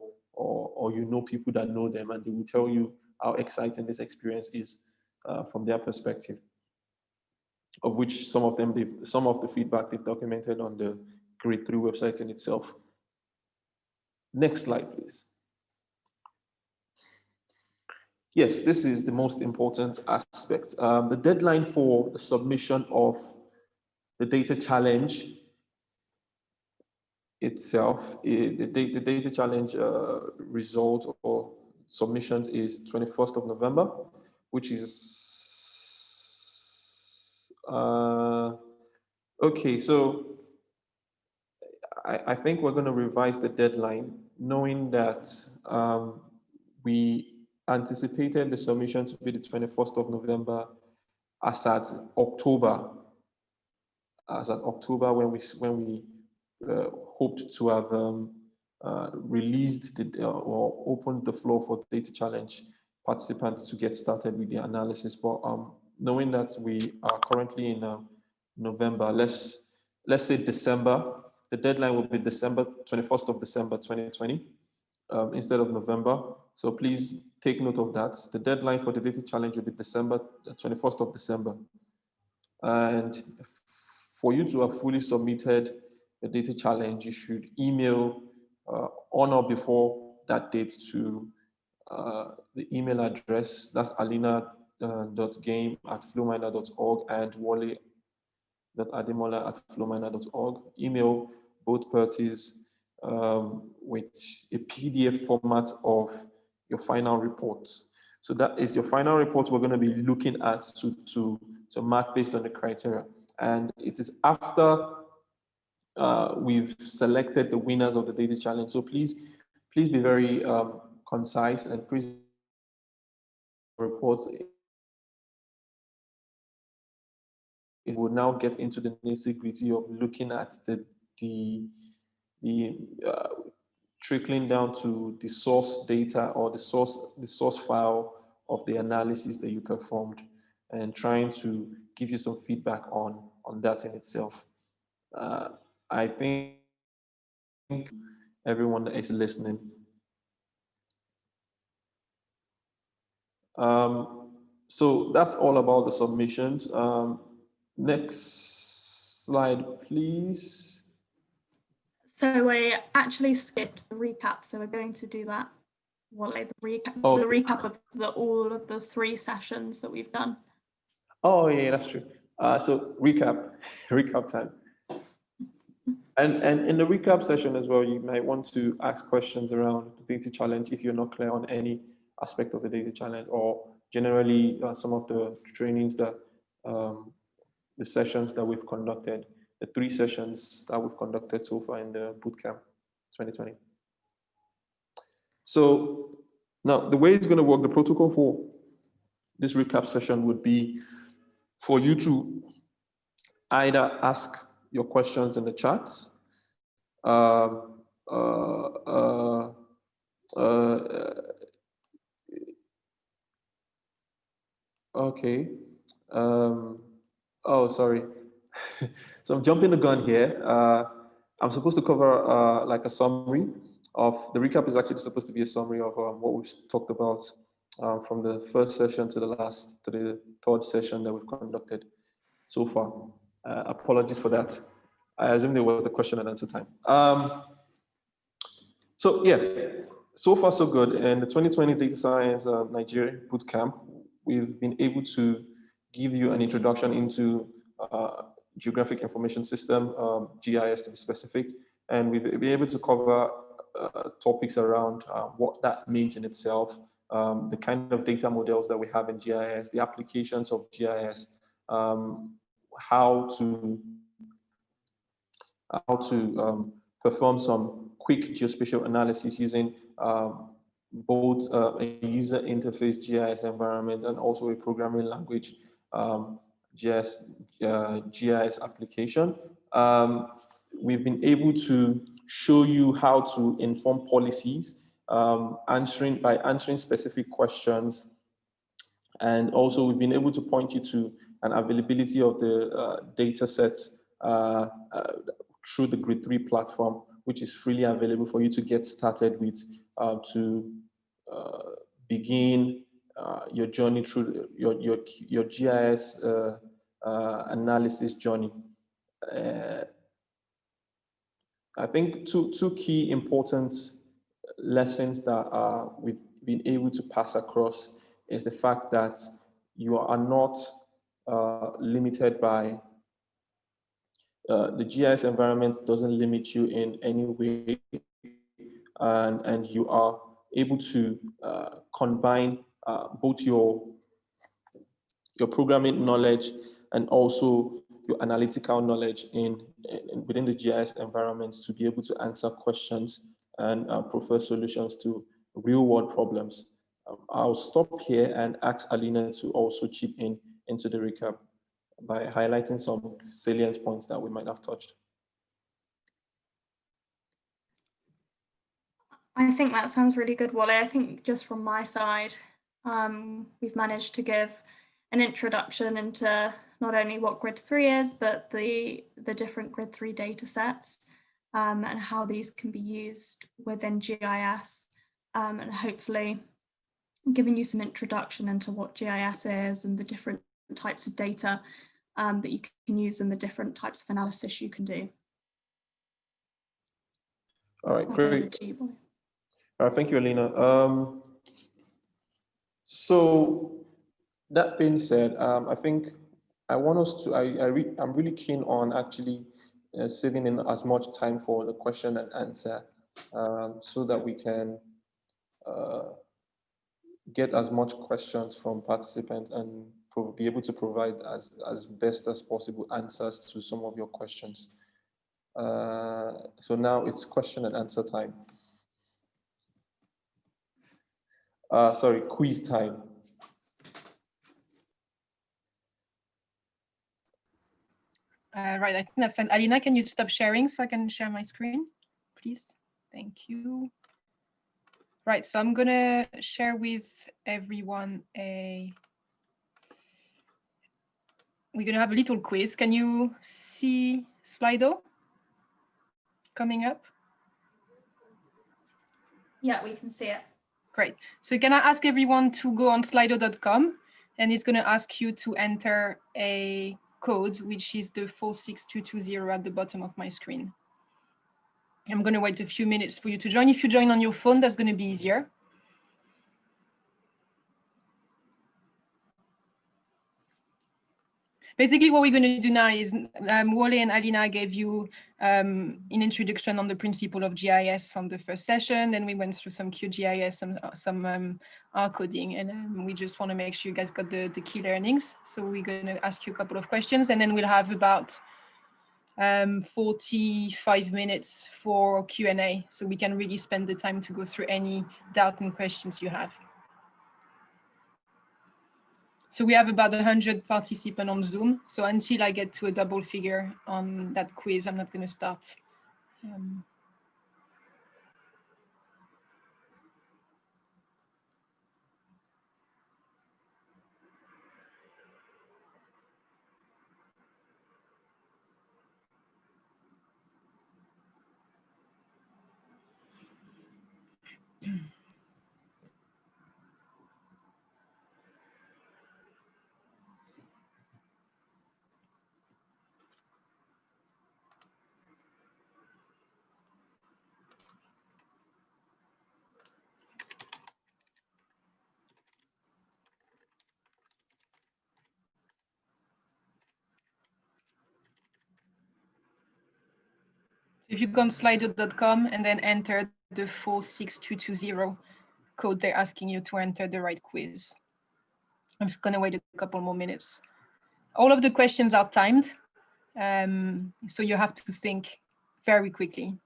you know people that know them, and they will tell you how exciting this experience is from their perspective. Of which some of the feedback they've documented on the GRID3 website in itself. Next slide, please. Yes, this is the most important aspect. The deadline for the submission of the data challenge itself, the data challenge result or submissions is 21st of November, which is, okay, so I think we're going to revise the deadline, knowing that we anticipated the submission to be the 21st of November as at October, when we hoped to have released or opened the floor for data challenge participants to get started with the analysis. But knowing that we are currently in November, let's say December, the deadline will be 21st of December 2020 instead of November. So please take note of that. The deadline for the data challenge will be 21st of December. And for you to have fully submitted the data challenge, you should email on or before that date to the email address, that's alina.game@flowminer.org and wale.ademola@flowminer.org. Email both parties with a PDF format of your final reports. So that is your final report we're going to be looking at to mark based on the criteria. And it is after we've selected the winners of the data challenge. So please be very concise and please reports. It will now get into the nitty-gritty of looking at the trickling down to the source data or the source file of the analysis that you performed, and trying to give you some feedback on that in itself. I think everyone that is listening. So that's all about the submissions. Next slide, please. So we actually skipped the recap, so we're going to do that. Wale, the recap, Okay. the recap of all of the 3 sessions that we've done. Oh yeah, that's true. So recap time. And in the recap session as well, you might want to ask questions around the data challenge if you're not clear on any aspect of the data challenge, or generally some of the trainings that the sessions that we've conducted, the 3 sessions that we've conducted so far in the Bootcamp 2020. So now the way it's going to work, the protocol for this recap session would be for you to either ask your questions in the chat, okay. Oh, sorry. So I'm jumping the gun here. I'm supposed to cover like a summary of the recap. Is actually supposed to be a summary of what we've talked about from the first session to the 3rd session that we've conducted so far. Apologies for that. I assume there was the question and answer time. So yeah, so far so good. In the 2020 Data Science Nigeria Bootcamp, we've been able to give you an introduction into Geographic Information System, GIS to be specific, and we've been able to cover topics around what that means in itself, the kind of data models that we have in GIS, the applications of GIS, how to perform some quick geospatial analysis using both a user interface GIS environment and also a programming language GIS application. We've been able to show you how to inform policies, by answering specific questions. And also we've been able to point you to an availability of the data sets through the GRID3 platform, which is freely available for you to get started with, to begin your journey through your GIS analysis journey. I think two key important lessons that we've been able to pass across is the fact that you are not limited by the GIS environment doesn't limit you in any way, and you are able to combine both your programming knowledge and also your analytical knowledge within the GIS environment to be able to answer questions and prefer solutions to real world problems. I'll stop here and ask Alina to also chip into the recap by highlighting some salient points that we might have touched. I think that sounds really good, Wale. I think just from my side, we've managed to give an introduction into not only what GRID3 is, but the different GRID3 data sets and how these can be used within GIS, and hopefully giving you some introduction into what GIS is and the different types of data that you can use and the different types of analysis you can do. All right, great. Thank you, Alina. So that being said, I think I want us to, I'm really keen on actually saving in as much time for the question and answer so that we can get as much questions from participants and be able to provide as best as possible answers to some of your questions. So now it's question and answer time. Sorry, quiz time. Right, I think that's fine. Alina, can you stop sharing so I can share my screen, please? Thank you. Right, so I'm gonna share with everyone we're gonna have a little quiz. Can you see Slido coming up? Yeah, we can see it. Great. So can I ask everyone to go on slido.com, and it's gonna ask you to enter a code, which is the 46220 at the bottom of my screen. I'm going to wait a few minutes for you to join. If you join on your phone, that's going to be easier. Basically, what we're going to do now is Wale and Alina gave you an introduction on the principle of GIS on the first session. Then we went through some QGIS and some R coding. And we just want to make sure you guys got the key learnings. So we're going to ask you a couple of questions, and then we'll have about 45 minutes for Q&A. So we can really spend the time to go through any doubt and questions you have. So we have about 100 participants on Zoom. So until I get to a double figure on that quiz, I'm not going to start. If you go on slido.com and then enter the 46220 code, they're asking you to enter the right quiz. I'm just going to wait a couple more minutes. All of the questions are timed, so you have to think very quickly.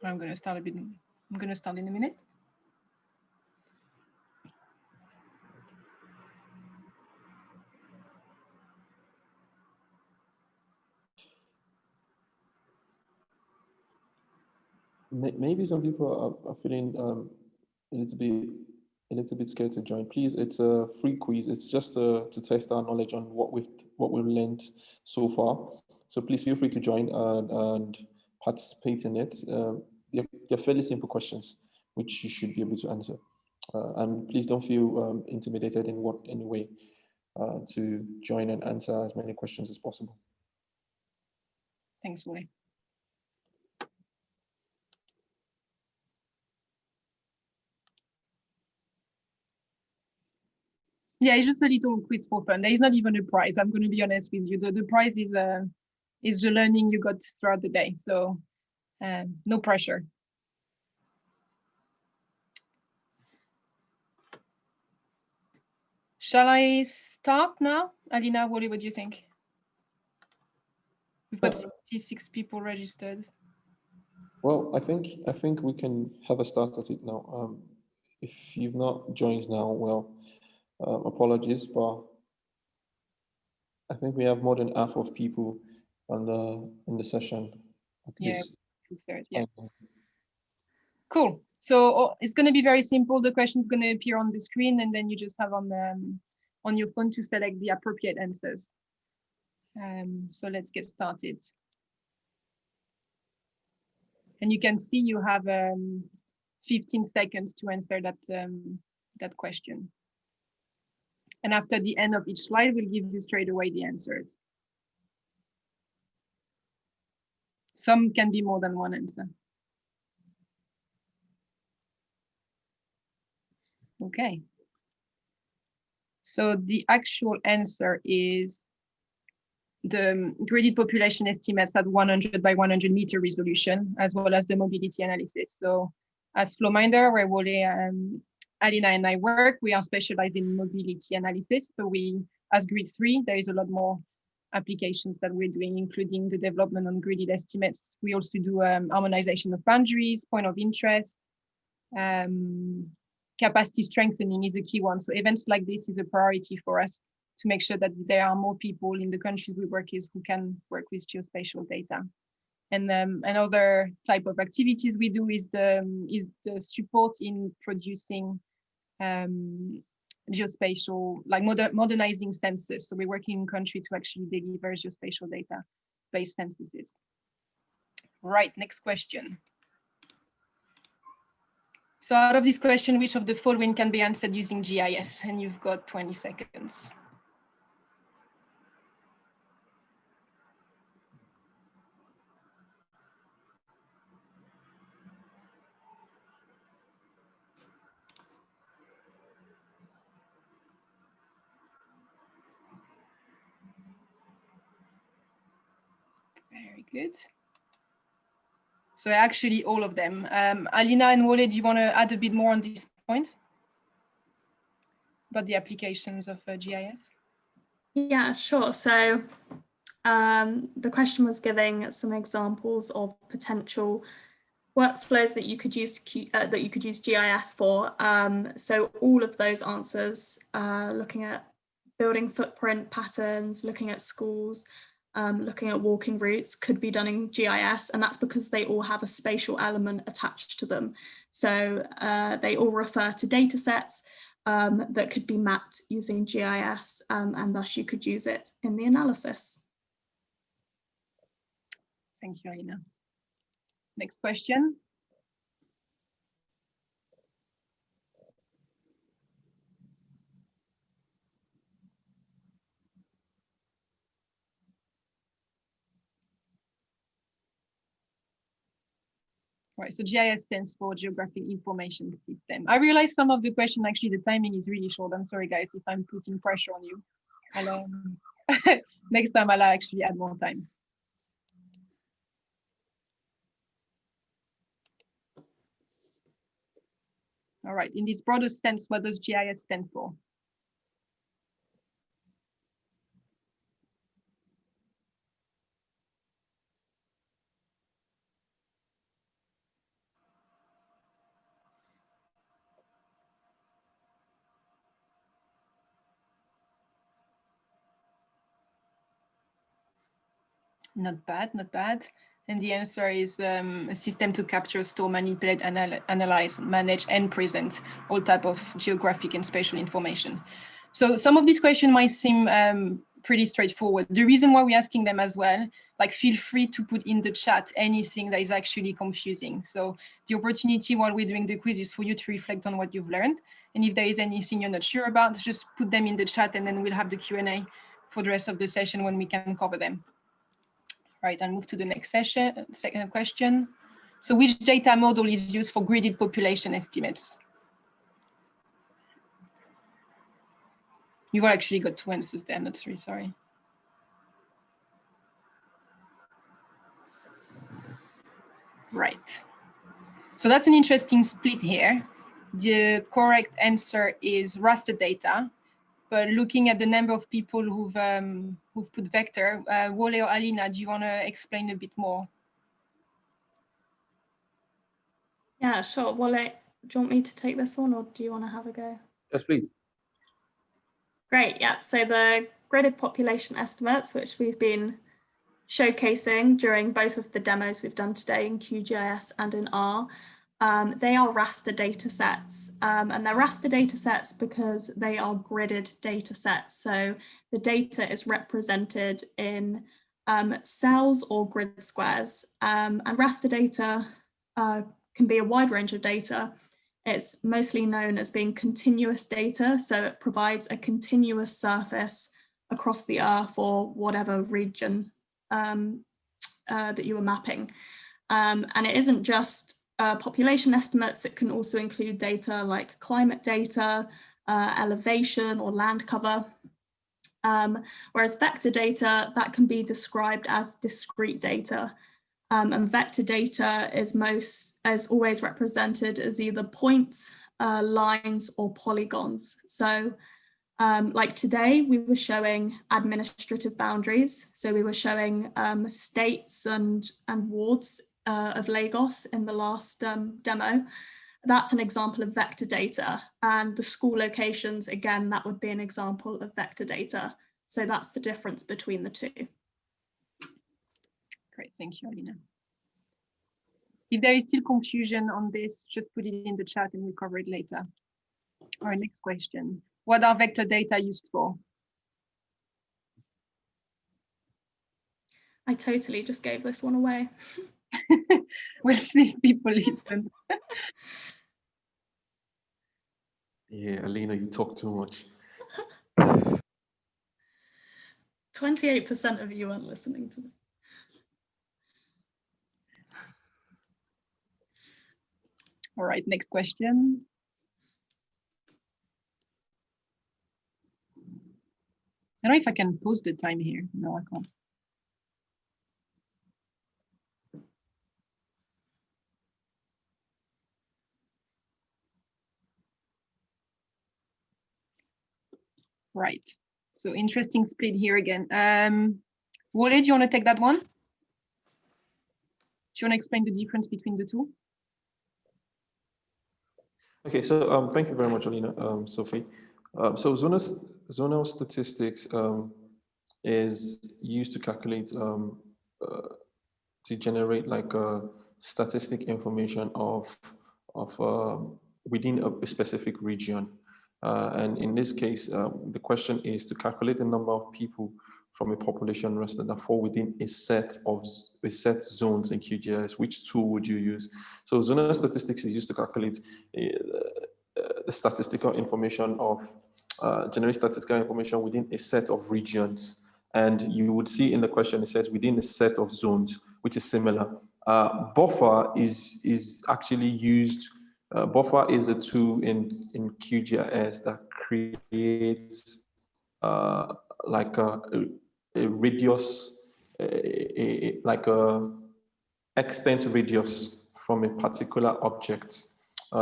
I'm going to start in a minute. Maybe some people are feeling a little bit scared to join. Please, it's a free quiz. It's just to test our knowledge on what we've learned so far. So please feel free to join and participate in it. They're fairly simple questions which you should be able to answer. And please don't feel intimidated in any way to join and answer as many questions as possible. Thanks, Wale. Yeah, it's just a little quiz for fun. There is not even a prize. I'm going to be honest with you. The prize is the learning you got throughout the day. So no pressure. Shall I start now? Alina, Wale, what do you think? We've got 66 people registered. Well, I think we can have a start at it now. If you've not joined now, well, apologies, but I think we have more than half of people in the session. At least. Yeah. Cool. So it's going to be very simple. The question is going to appear on the screen, and then you just have on your phone to select the appropriate answers. So let's get started. And you can see you have 15 seconds to answer that question. And after the end of each slide, we'll give you straight away the answers. Some can be more than one answer. Okay. So the actual answer is the gridded population estimates at 100 by 100 meter resolution, as well as the mobility analysis. So as FlowMinder, where Wale, Alina and I work, we are specialized in mobility analysis. So we, as GRID3, there is a lot more applications that we're doing, including the development on gridded estimates. We also do harmonization of boundaries, point of interest, capacity strengthening is a key one. So events like this is a priority for us to make sure that there are more people in the countries we work with who can work with geospatial data. And another type of activities we do is the support in producing geospatial, like modernizing census. So we're working in country to actually deliver geospatial data-based censuses. Right, next question. So out of this question, which of the following can be answered using GIS? And you've got 20 seconds. Very good. So actually all of them. Alina and Wale, do you want to add a bit more on this point about the applications of GIS? Yeah, sure. So the question was giving some examples of potential workflows that you could use GIS for. So all of those answers, looking at building footprint patterns, looking at schools, looking at walking routes, could be done in GIS, and that's because they all have a spatial element attached to them. So they all refer to data sets that could be mapped using GIS, and thus you could use it in the analysis. Thank you, Alina. Next question. Right, so GIS stands for Geographic Information System. I realize some of the question, actually the timing is really short. I'm sorry guys if I'm putting pressure on you. I'll, next time I'll actually add more time. All right, in this broader sense, what does GIS stand for? Not bad, not bad. And the answer is a system to capture, store, manipulate, analyze, manage, and present all type of geographic and spatial information. So some of these questions might seem pretty straightforward. The reason why we're asking them as well, like feel free to put in the chat anything that is actually confusing. So the opportunity while we're doing the quiz is for you to reflect on what you've learned. And if there is anything you're not sure about, just put them in the chat and then we'll have the Q&A for the rest of the session when we can cover them. Right, I'll move to the next session, second question. So which data model is used for gridded population estimates? You've actually got 2 answers there, not 3, sorry. Right. So that's an interesting split here. The correct answer is raster data. But looking at the number of people who've put vector, Wale or Alina, do you want to explain a bit more? Yeah, sure. Wale, do you want me to take this one or do you want to have a go? Yes, please. Great, yeah. So the gridded population estimates, which we've been showcasing during both of the demos we've done today in QGIS and in R, they are raster data sets, and they're raster data sets because they are gridded data sets. So the data is represented in cells or grid squares, and raster data can be a wide range of data. It's mostly known as being continuous data, so it provides a continuous surface across the Earth or whatever region that you are mapping. And it isn't just population estimates, it can also include data like climate data, elevation or land cover. Whereas vector data, that can be described as discrete data. And vector data is always represented as either points, lines, or polygons. So like today, we were showing administrative boundaries. So we were showing states and wards of Lagos in the last demo. That's an example of vector data. And the school locations, again, that would be an example of vector data. So that's the difference between the two. Great, thank you, Alina. If there is still confusion on this, just put it in the chat and we'll cover it later. All right, next question. What are vector data used for? I totally just gave this one away. We'll see if people listen. Yeah, Alina, you talk too much. 28% of you aren't listening to me. All right, next question. I don't know if I can pause the time here. No, I can't. Right. So interesting split here again. Wale, do you want to take that one? Do you want to explain the difference between the two? Okay, so thank you very much, Alina, Sophie. So zonal statistics is used to calculate, to generate like statistic information of within a specific region. And in this case, the question is to calculate the number of people from a population raster that fall within a set zones in QGIS. Which tool would you use? So zonal statistics is used to calculate the statistical information of generate statistical information within a set of regions. And you would see in the question, it says within a set of zones, which is similar. Buffer is actually used. Buffer is a tool in QGIS that creates like a radius, like a extent radius from a particular object.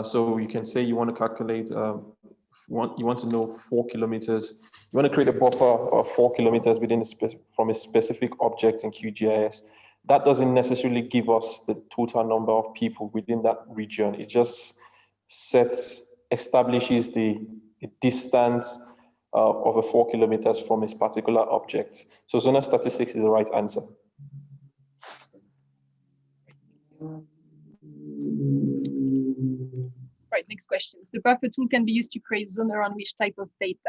So you can say you want to calculate, you want to know 4 kilometers. You want to create a buffer of 4 kilometers within from a specific object in QGIS. That doesn't necessarily give us the total number of people within that region. It just establishes the distance of a 4 kilometers from a particular object. So zonal statistics is the right answer. Right, next question. The buffer tool can be used to create zone around which type of data?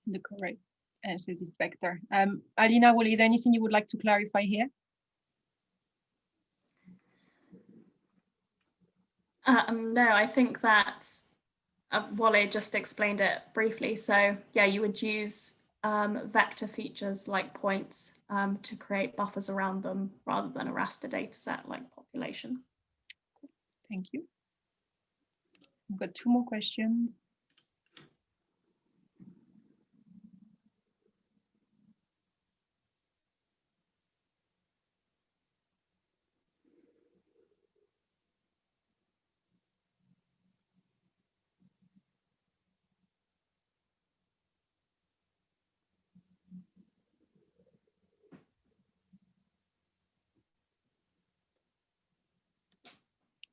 The correct answer is vector. Alina, Wale, is there anything you would like to clarify here? No, I think that's Wale just explained it briefly. So yeah, you would use vector features like points to create buffers around them rather than a raster data set like population. Thank you. We've got 2 more questions.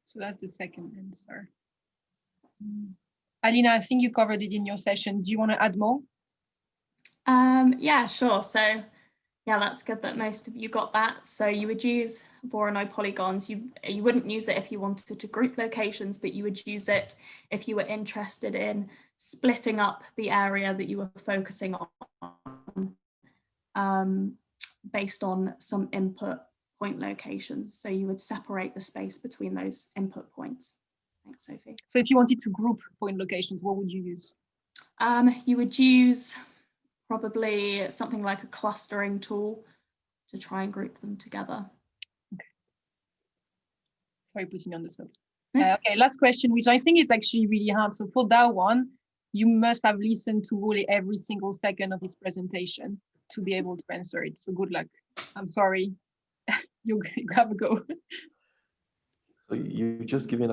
So that's the second answer. Alina, I think you covered it in your session. Do you want to add more? Yeah, sure. So yeah, that's good that most of you got that. So you would use Voronoi polygons. You wouldn't use it if you wanted to group locations, but you would use it if you were interested in splitting up the area that you were focusing on based on some input point locations. So you would separate the space between those input points. Thanks, Sophie. So if you wanted to group point locations, what would you use? You would use probably something like a clustering tool to try and group them together. Okay. Sorry, putting me on the spot. Okay, last question, which I think is actually really hard. So for that one, you must have listened to Wale every single second of his presentation to be able to answer it. So good luck. I'm sorry. You have a go. So you've just given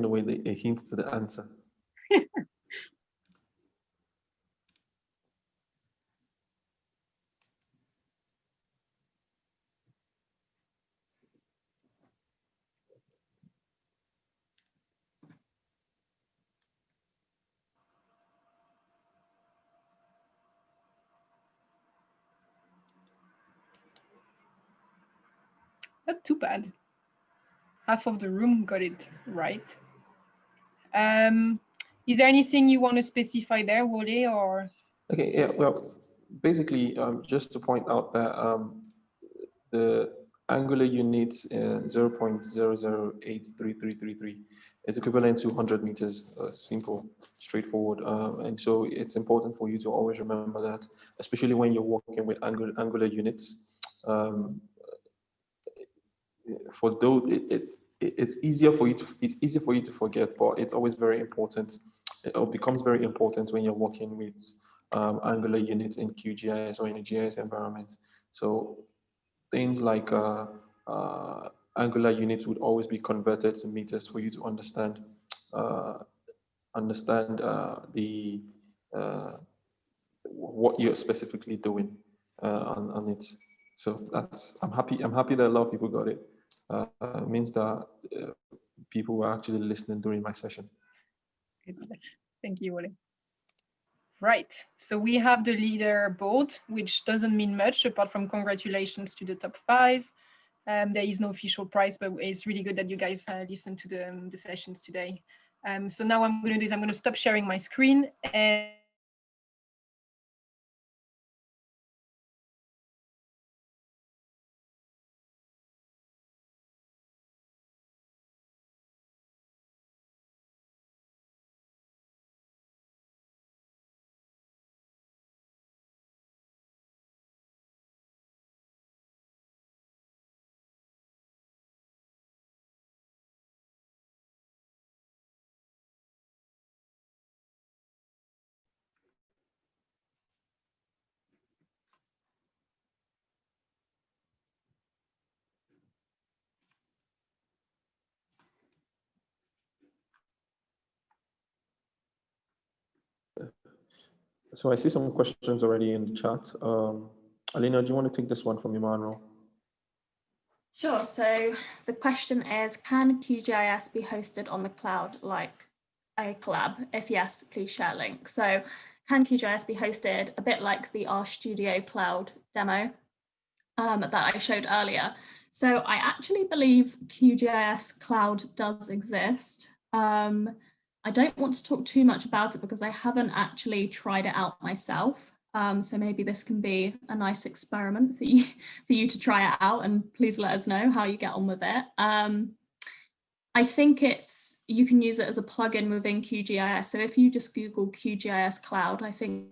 away a hint to the answer. Not too bad. Half of the room got it right. Is there anything you want to specify there, Wale, or? Okay, yeah, well, basically, just to point out that the angular unit 0.00833333 is equivalent to 100 meters, simple, straightforward. And so it's important for you to always remember that, especially when you're working with angular units. For those, it's easier for you to forget, but it's always very important. It becomes very important when you're working with angular units in QGIS or in a GIS environment. So things like angular units would always be converted to meters for you to understand the what you're specifically doing on it. So that's I'm happy that a lot of people got it. It means that people were actually listening during my session. Thank you, Wale. Right, so we have the leaderboard, which doesn't mean much apart from congratulations to the top 5. There is no official prize, but it's really good that you guys listened to the sessions today. So now what I'm going to do is I'm going to stop sharing my screen and So I see some questions already in the chat. Alina, do you want to take this one from Emmanuel? Sure. So the question is, can QGIS be hosted on the cloud like a collab? If yes, please share link. So can QGIS be hosted a bit like the RStudio Cloud demo that I showed earlier? So I actually believe QGIS Cloud does exist. I don't want to talk too much about it because I haven't actually tried it out myself. So maybe this can be a nice experiment for you to try it out, and please let us know how you get on with it. I think you can use it as a plugin within QGIS. So if you just Google QGIS Cloud, I think